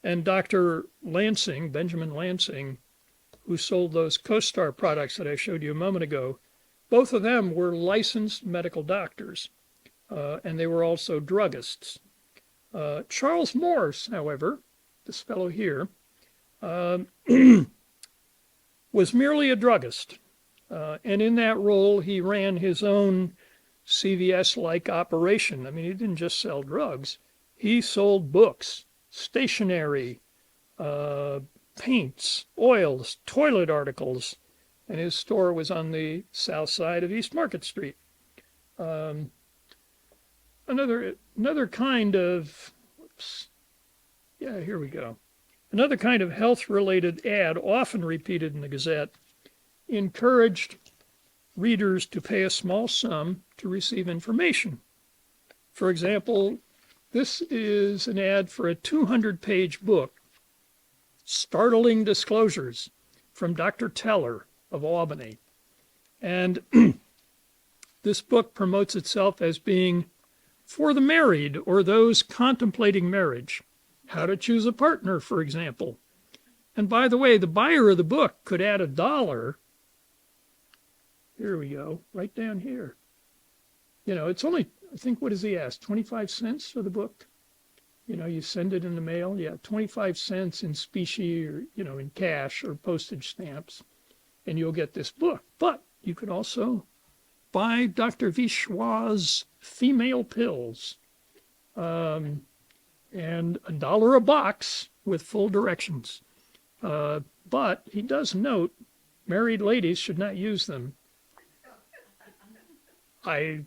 and Dr. Lansing, Benjamin Lansing, who sold those Costar products that I showed you a moment ago, both of them were licensed medical doctors, and they were also druggists. Charles Morse, however, this fellow here, was merely a druggist, and in that role he ran his own CVS-like operation. I mean, he didn't just sell drugs. He sold books, stationery, paints, oils, toilet articles, and his store was on the south side of East Market Street. Another kind of, here we go. Another kind of health-related ad, often repeated in the Gazette, encouraged readers to pay a small sum to receive information. For example, this is an ad for a 200-page book, Startling Disclosures, from Dr. Teller of Albany. And this book promotes itself as being for the married or those contemplating marriage. How to choose a partner, for example. And by the way, the buyer of the book could add $1. Here we go, right down here. It's only, I think, what does he ask, 25 cents for the book? You send it in the mail, 25 cents in specie or, in cash or postage stamps, and you'll get this book. But you could also buy Dr. Vichois' female pills. And $1 a box with full directions. But he does note married ladies should not use them.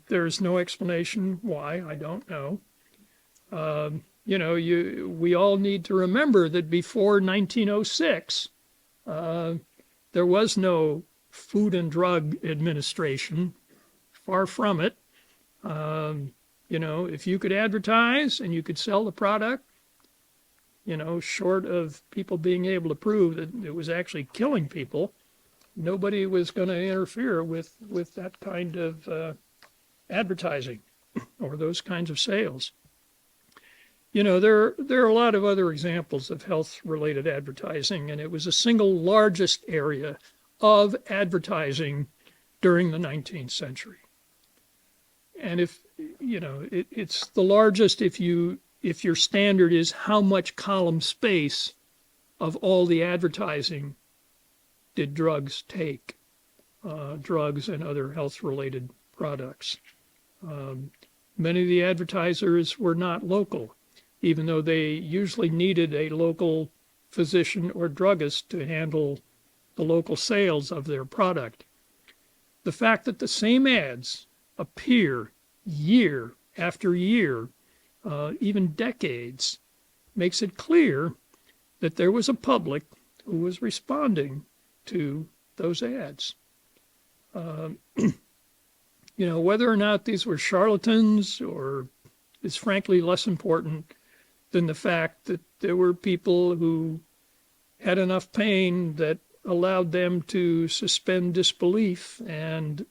There's no explanation why, I don't know. We all need to remember that before 1906, there was no Food and Drug Administration, far from it. You know, if you could advertise and you could sell the product, short of people being able to prove that it was actually killing people, nobody was going to interfere with that kind of advertising or those kinds of sales. There are a lot of other examples of health-related advertising, and it was the single largest area of advertising during the 19th century. And it's the largest if your standard is how much column space of all the advertising did drugs take, drugs and other health-related products. Many of the advertisers were not local, even though they usually needed a local physician or druggist to handle the local sales of their product. The fact that the same ads appear year after year, even decades, makes it clear that there was a public who was responding to those ads. Whether or not these were charlatans or is frankly less important than the fact that there were people who had enough pain that allowed them to suspend disbelief and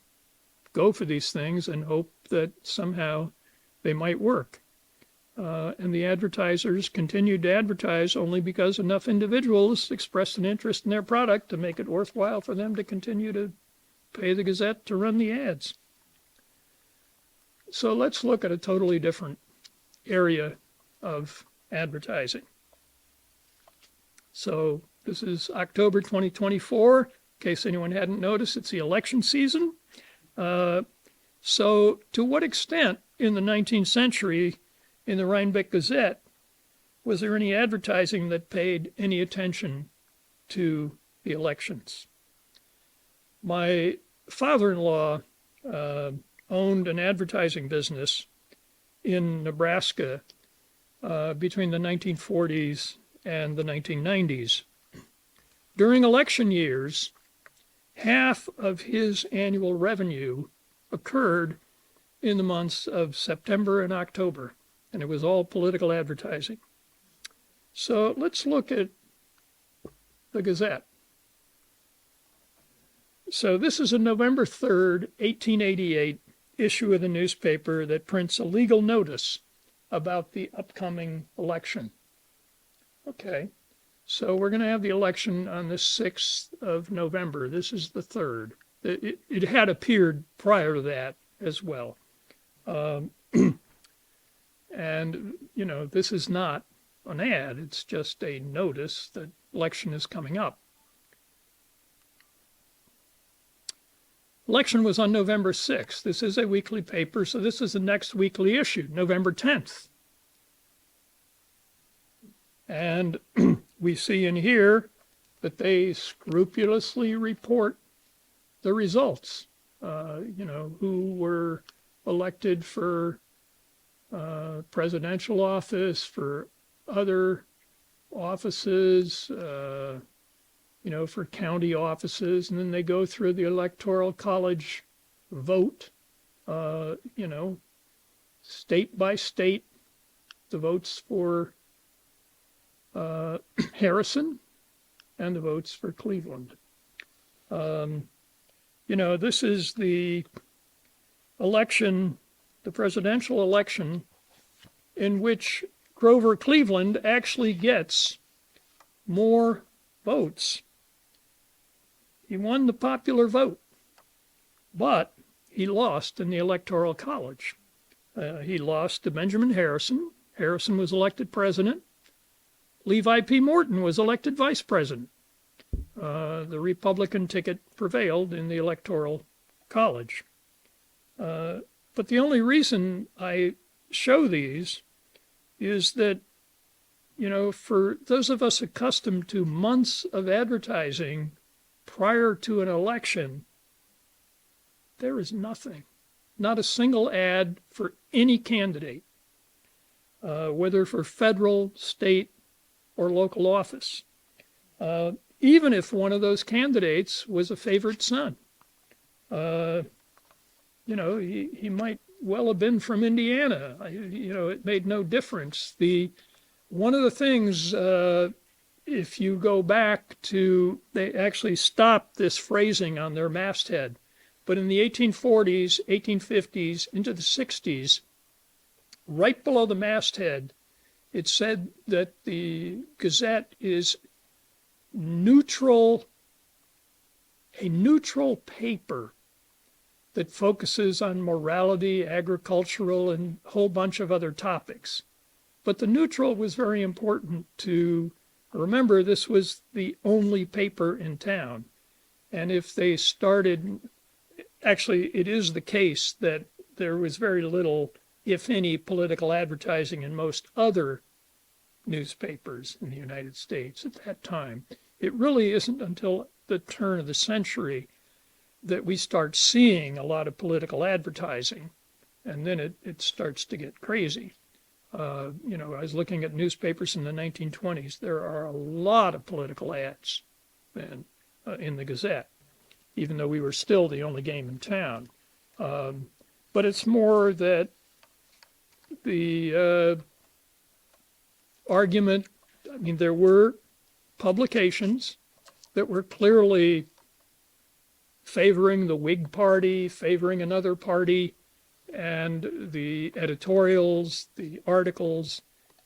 go for these things and hope that somehow they might work. And the advertisers continued to advertise only because enough individuals expressed an interest in their product to make it worthwhile for them to continue to pay the Gazette to run the ads. So let's look at a totally different area of advertising. So this is October 2024. In case anyone hadn't noticed, it's the election season. So to what extent in the 19th century in the Rhinebeck Gazette was there any advertising that paid any attention to the elections? My father-in-law owned an advertising business in Nebraska between the 1940s and the 1990s. During election years, half of his annual revenue occurred in the months of September and October, and it was all political advertising. So let's look at the Gazette. So this is a November 3rd, 1888 issue of the newspaper that prints a legal notice about the upcoming election. Okay, so we're going to have the election on the 6th of November. This is the 3rd. It had appeared prior to that as well. And, this is not an ad. It's just a notice that election is coming up. Election was on November 6th. This is a weekly paper, so this is the next weekly issue, November 10th. And we see in here that they scrupulously report the results, who were elected for presidential office, for other offices, for county offices, and then they go through the Electoral College vote, state by state, the votes for Harrison and the votes for Cleveland. This is the election, the presidential election, in which Grover Cleveland actually gets more votes. He won the popular vote, but he lost in the Electoral College. He lost to Benjamin Harrison. Harrison was elected president. Levi P. Morton was elected vice president. The Republican ticket prevailed in the Electoral College. But the only reason I show these is that, for those of us accustomed to months of advertising prior to an election, there is nothing, not a single ad for any candidate, whether for federal, state, or local office, even if one of those candidates was a favorite son. He might well have been from Indiana. It made no difference. One of the things, if you go back to, they actually stopped this phrasing on their masthead. But in the 1840s, 1850s, into the 60s, right below the masthead, it said that the Gazette is a neutral paper that focuses on morality, agricultural, and a whole bunch of other topics. But the neutral was very important to remember. This was the only paper in town. And if they started, actually, it is the case that there was very little, if any, political advertising in most other newspapers in the United States at that time. It really isn't until the turn of the century that we start seeing a lot of political advertising, and then it starts to get crazy. I was looking at newspapers in the 1920s. There are a lot of political ads then in the Gazette, even though we were still the only game in town. But it's more that the argument, there were publications that were clearly favoring the Whig Party, favoring another party, and the editorials, the articles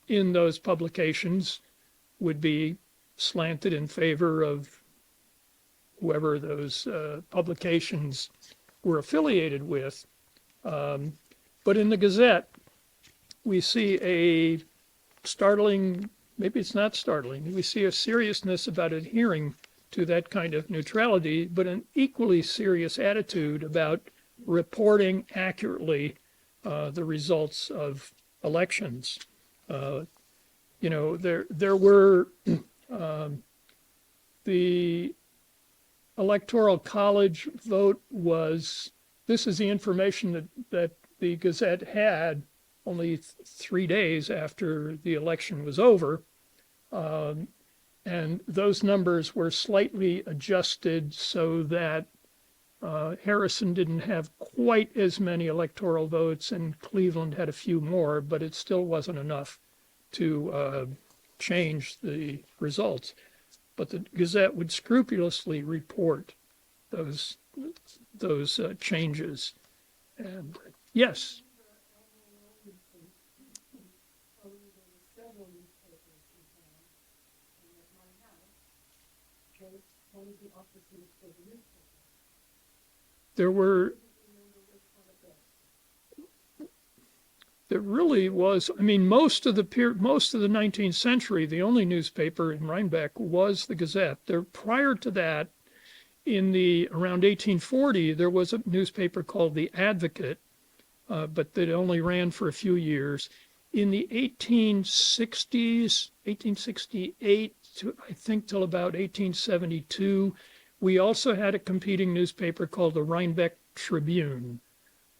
in those publications would be slanted in favor of whoever those publications were affiliated with. But in the Gazette, we see a startling, maybe it's not startling, we see a seriousness about adhering to that kind of neutrality, but an equally serious attitude about reporting accurately the results of elections. There were the Electoral College vote was, this is the information that the Gazette had only 3 days after the election was over. And those numbers were slightly adjusted so that Harrison didn't have quite as many electoral votes and Cleveland had a few more, but it still wasn't enough to change the results. But the Gazette would scrupulously report those changes. And yes. There really was, most of the 19th century, the only newspaper in Rhinebeck was the Gazette. Prior to that, around 1840, there was a newspaper called the Advocate, but that only ran for a few years. In the 1860s, 1868, I think till about 1872, we also had a competing newspaper called the Rhinebeck Tribune.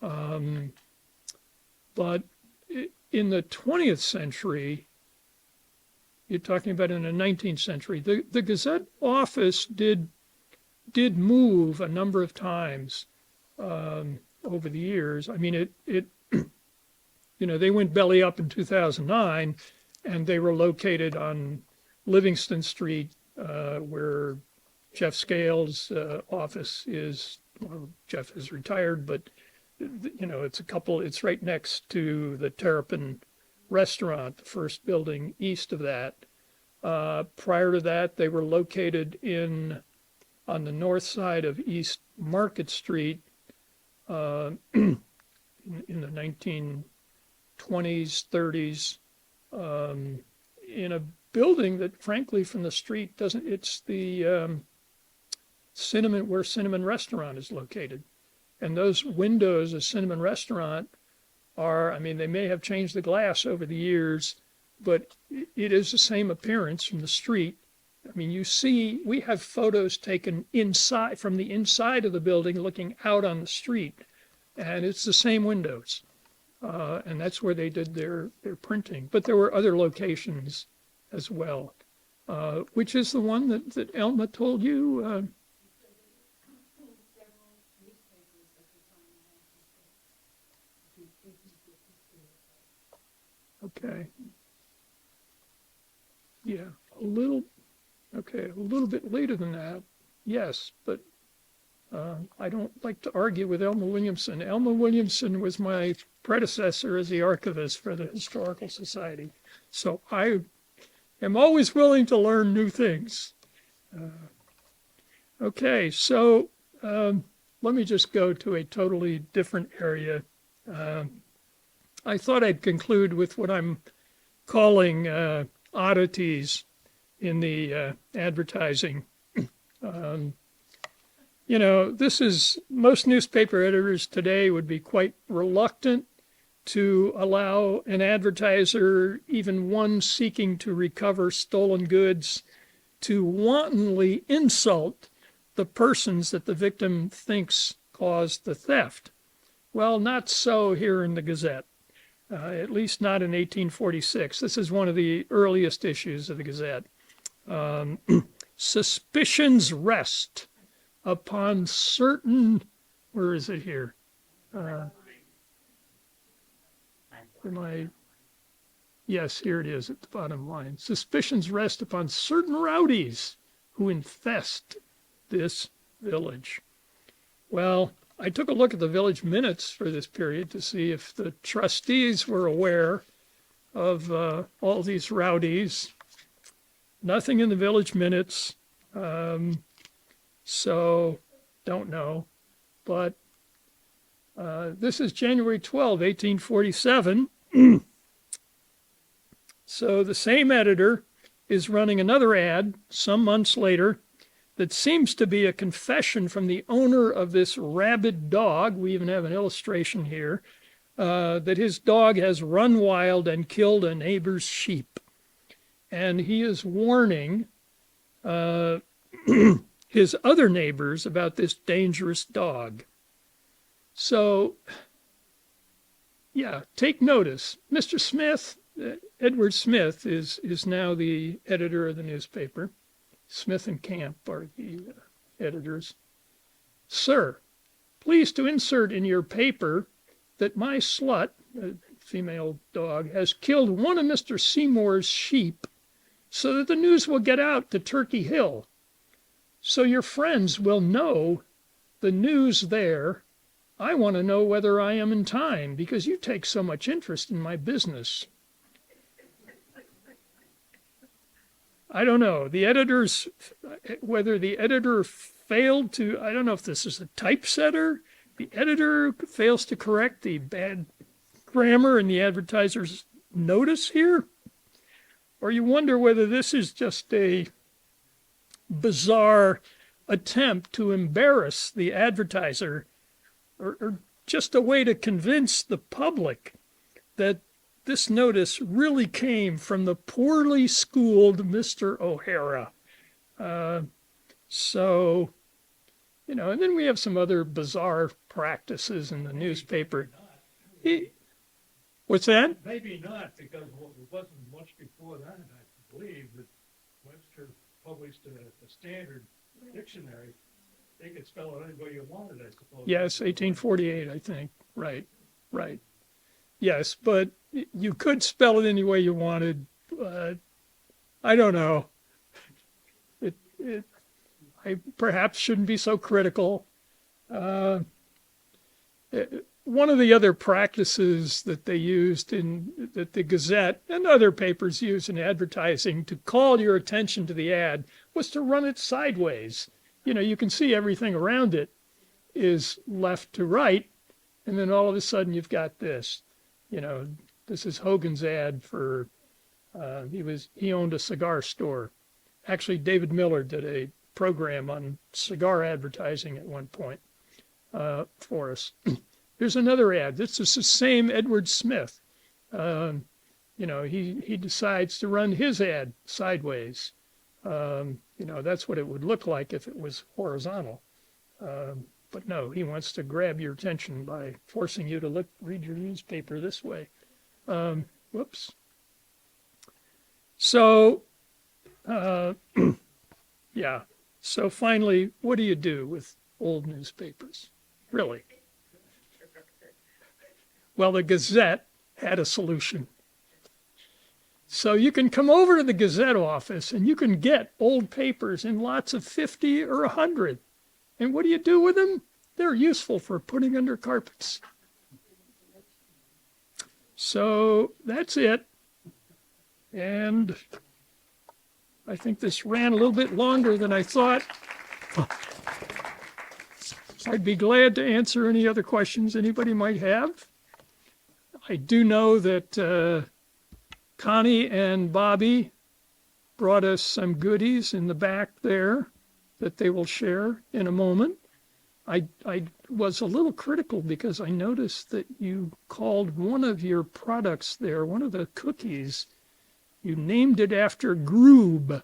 But in the 20th century, you're talking about in the 19th century, the Gazette office did move a number of times over the years. They went belly up in 2009, and they were located on Livingston Street, where Jeff Scales' office is. Well, Jeff is retired, but it's right next to the Terrapin restaurant, the first building east of that. Prior to that, they were located on the north side of East Market Street in the 1920s, 30s, in a building that, frankly, from the street it's the where Cinnamon Restaurant is located. And those windows of Cinnamon Restaurant they may have changed the glass over the years, but it is the same appearance from the street. We have photos taken from the inside of the building looking out on the street, and it's the same windows. And that's where they did their printing. But there were other locations as well, which is the one that Elma told you. Okay. Yeah, a little, okay, a little bit later than that, yes, but I don't like to argue with Elmer Williamson. Elmer Williamson was my predecessor as the archivist for the Historical Society. So I am always willing to learn new things. Okay, so let me just go to a totally different area. I thought I'd conclude with what I'm calling oddities in the advertising. You know, this is, most newspaper editors today would be quite reluctant to allow an advertiser, even one seeking to recover stolen goods, to wantonly insult the persons that the victim thinks caused the theft. Well, not so here in the Gazette, at least not in 1846. This is one of the earliest issues of the Gazette. Suspicions rest upon certain, where is it here? Yes, here it is at the bottom line. Suspicions rest upon certain rowdies who infest this village. Well, I took a look at the village minutes for this period to see if the trustees were aware of all these rowdies. Nothing in the village minutes. So, don't know. But this is January 12, 1847. So the same editor is running another ad some months later that seems to be a confession from the owner of this rabid dog. We even have an illustration here, that his dog has run wild and killed a neighbor's sheep. And he is warning his other neighbors about this dangerous dog. So, yeah, take notice. Mr. Smith, Edward Smith, is now the editor of the newspaper. Smith and Camp are the editors. Sir, please to insert in your paper that my slut, a female dog, has killed one of Mr. Seymour's sheep so that the news will get out to Turkey Hill. So your friends will know the news there. I want to know whether I am in time because you take so much interest in my business. I don't know. The editors, whether the editor failed to, I don't know if this is a typesetter. The editor fails to correct the bad grammar in the advertiser's notice here. Or you wonder whether this is just a bizarre attempt to embarrass the advertiser, or just a way to convince the public that this notice really came from the poorly schooled Mr. O'Hara. So, you know, and then we have some other bizarre practices in the newspaper. What's that? Maybe not, because it wasn't much before that, I believe, that Webster published a standard dictionary. They could spell it any way you wanted, I suppose. Yes, 1848, I think. Right. Yes, but you could spell it any way you wanted. I don't know. I perhaps shouldn't be so critical. One of the other practices that they used that the Gazette and other papers use in advertising to call your attention to the ad was to run it sideways. You know, you can see everything around it is left to right, and then all of a sudden you've got this. You know, this is Hogan's ad for, he owned a cigar store. Actually, David Miller did a program on cigar advertising at one point for us. Here's another ad. This is the same Edward Smith. You know, he decides to run his ad sideways. You know, that's what it would look like if it was horizontal. But no, he wants to grab your attention by forcing you to read your newspaper this way. Whoops. So, yeah. So finally, what do you do with old newspapers? Really? Well, the Gazette had a solution. So you can come over to the Gazette office and you can get old papers in lots of 50 or 100. And what do you do with them? They're useful for putting under carpets. So that's it. And I think this ran a little bit longer than I thought. I'd be glad to answer any other questions anybody might have. I do know that Connie and Bobby brought us some goodies in the back there that they will share in a moment. I was a little critical because I noticed that you called one of your products there, one of the cookies, you named it after Groob,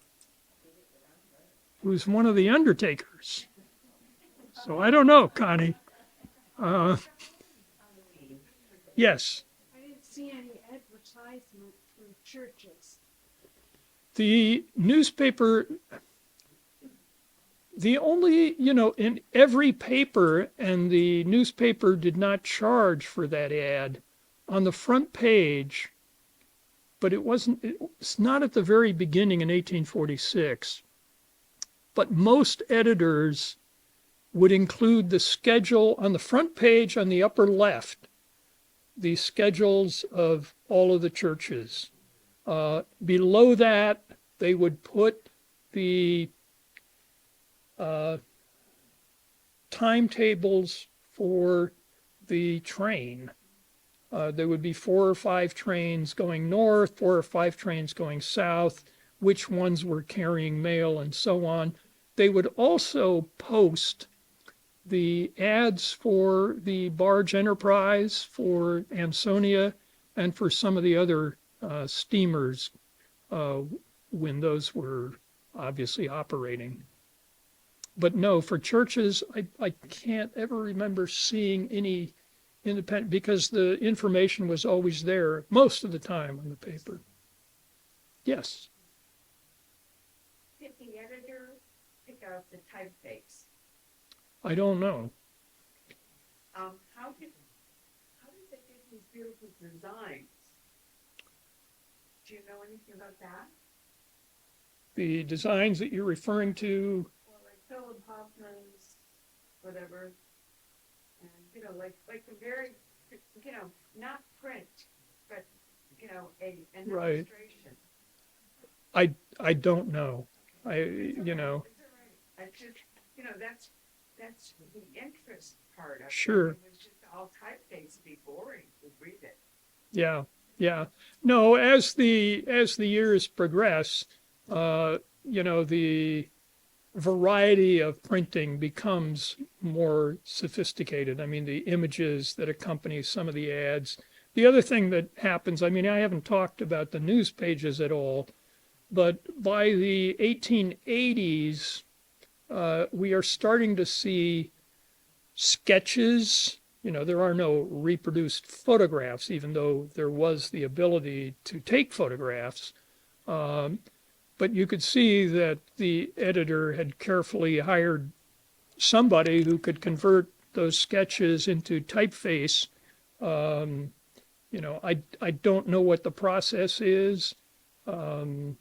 who's one of the undertakers. So I don't know, Connie. Yes, I didn't see any advertisement for churches. the newspaper, the only, in every paper, and the newspaper did not charge for that ad, on the front page, but it's not at the very beginning in 1846, but most editors would include the schedule on the front page on the upper left, the schedules of all of the churches. Below that, they would put the timetables for the train. There would be 4 or 5 trains going north, 4 or 5 trains going south, which ones were carrying mail, and so on. They would also post the ads for the barge enterprise, for Ansonia, and for some of the other steamers when those were obviously operating. But no, for churches, I can't ever remember seeing any independent, because the information was always there most of the time on the paper. Yes. Did the editor pick out the typeface? I don't know. How did they get these beautiful designs? Do you know anything about that? The designs that you're referring to, Or like Philip Hoffman's, whatever, and like a very, not print, but an Right. illustration. I don't know. It's all right. I just, that's the interest part of it. Sure. It was just all typeface, it'd be boring to read it. Yeah, yeah. No, as the years progress, the variety of printing becomes more sophisticated. I mean, the images that accompany some of the ads. The other thing that happens, I mean, I haven't talked about the news pages at all, but by the 1880s, we are starting to see sketches. There are no reproduced photographs, even though there was the ability to take photographs. But you could see that the editor had carefully hired somebody who could convert those sketches into typeface. I don't know what the process is. Are those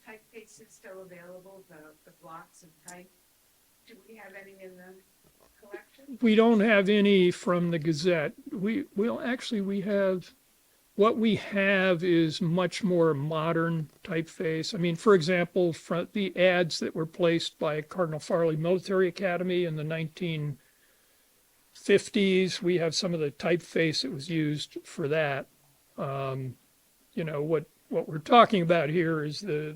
typefaces still available, the blocks of type? Do we have any in the collection? We don't have any from the Gazette. We have, what we have is much more modern typeface. I mean, for example, from the ads that were placed by Cardinal Farley Military Academy in the 1950s, we have some of the typeface that was used for that. What we're talking about here is the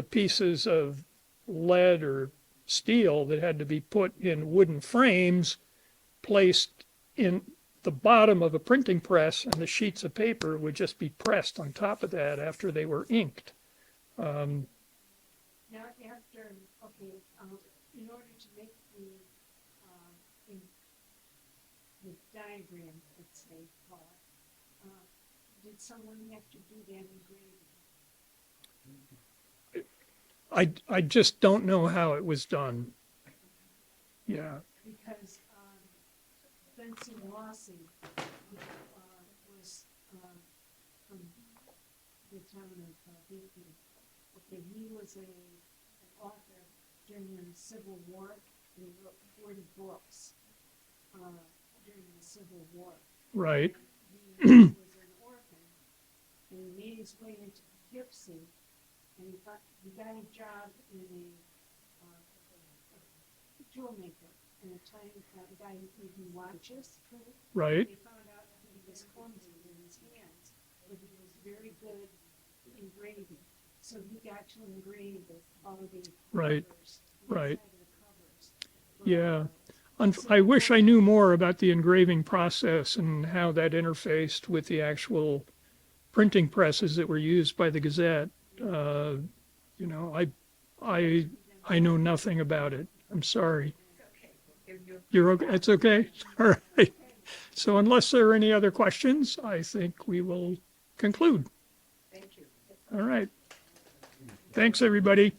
pieces of lead or steel that had to be put in wooden frames, placed in the bottom of a printing press, and the sheets of paper would just be pressed on top of that after they were inked. Now, in order to make the diagram, let's say, call it, did someone have to do that engraving? I just don't know how it was done. Yeah. Because Benson Lawson was from the town of Beacon. Okay, he was an author during the Civil War, and he wrote 40 books during the Civil War. Right. And he was an orphan, and he made his way into Poughkeepsie, and he got a job in a tool maker, and a guy making watches. Right. They found out that he was clumsy in his hands, but he was very good engraving. So he got to engrave all the Right, covers, right. inside of the covers. Yeah. I wish I knew more about the engraving process and how that interfaced with the actual printing presses that were used by the Gazette. You know, I know nothing about it. I'm sorry. It's okay, we'll give you a. You're okay? It's okay? All right. So unless there are any other questions, I think we will conclude. Thank you. All right. Thanks, everybody.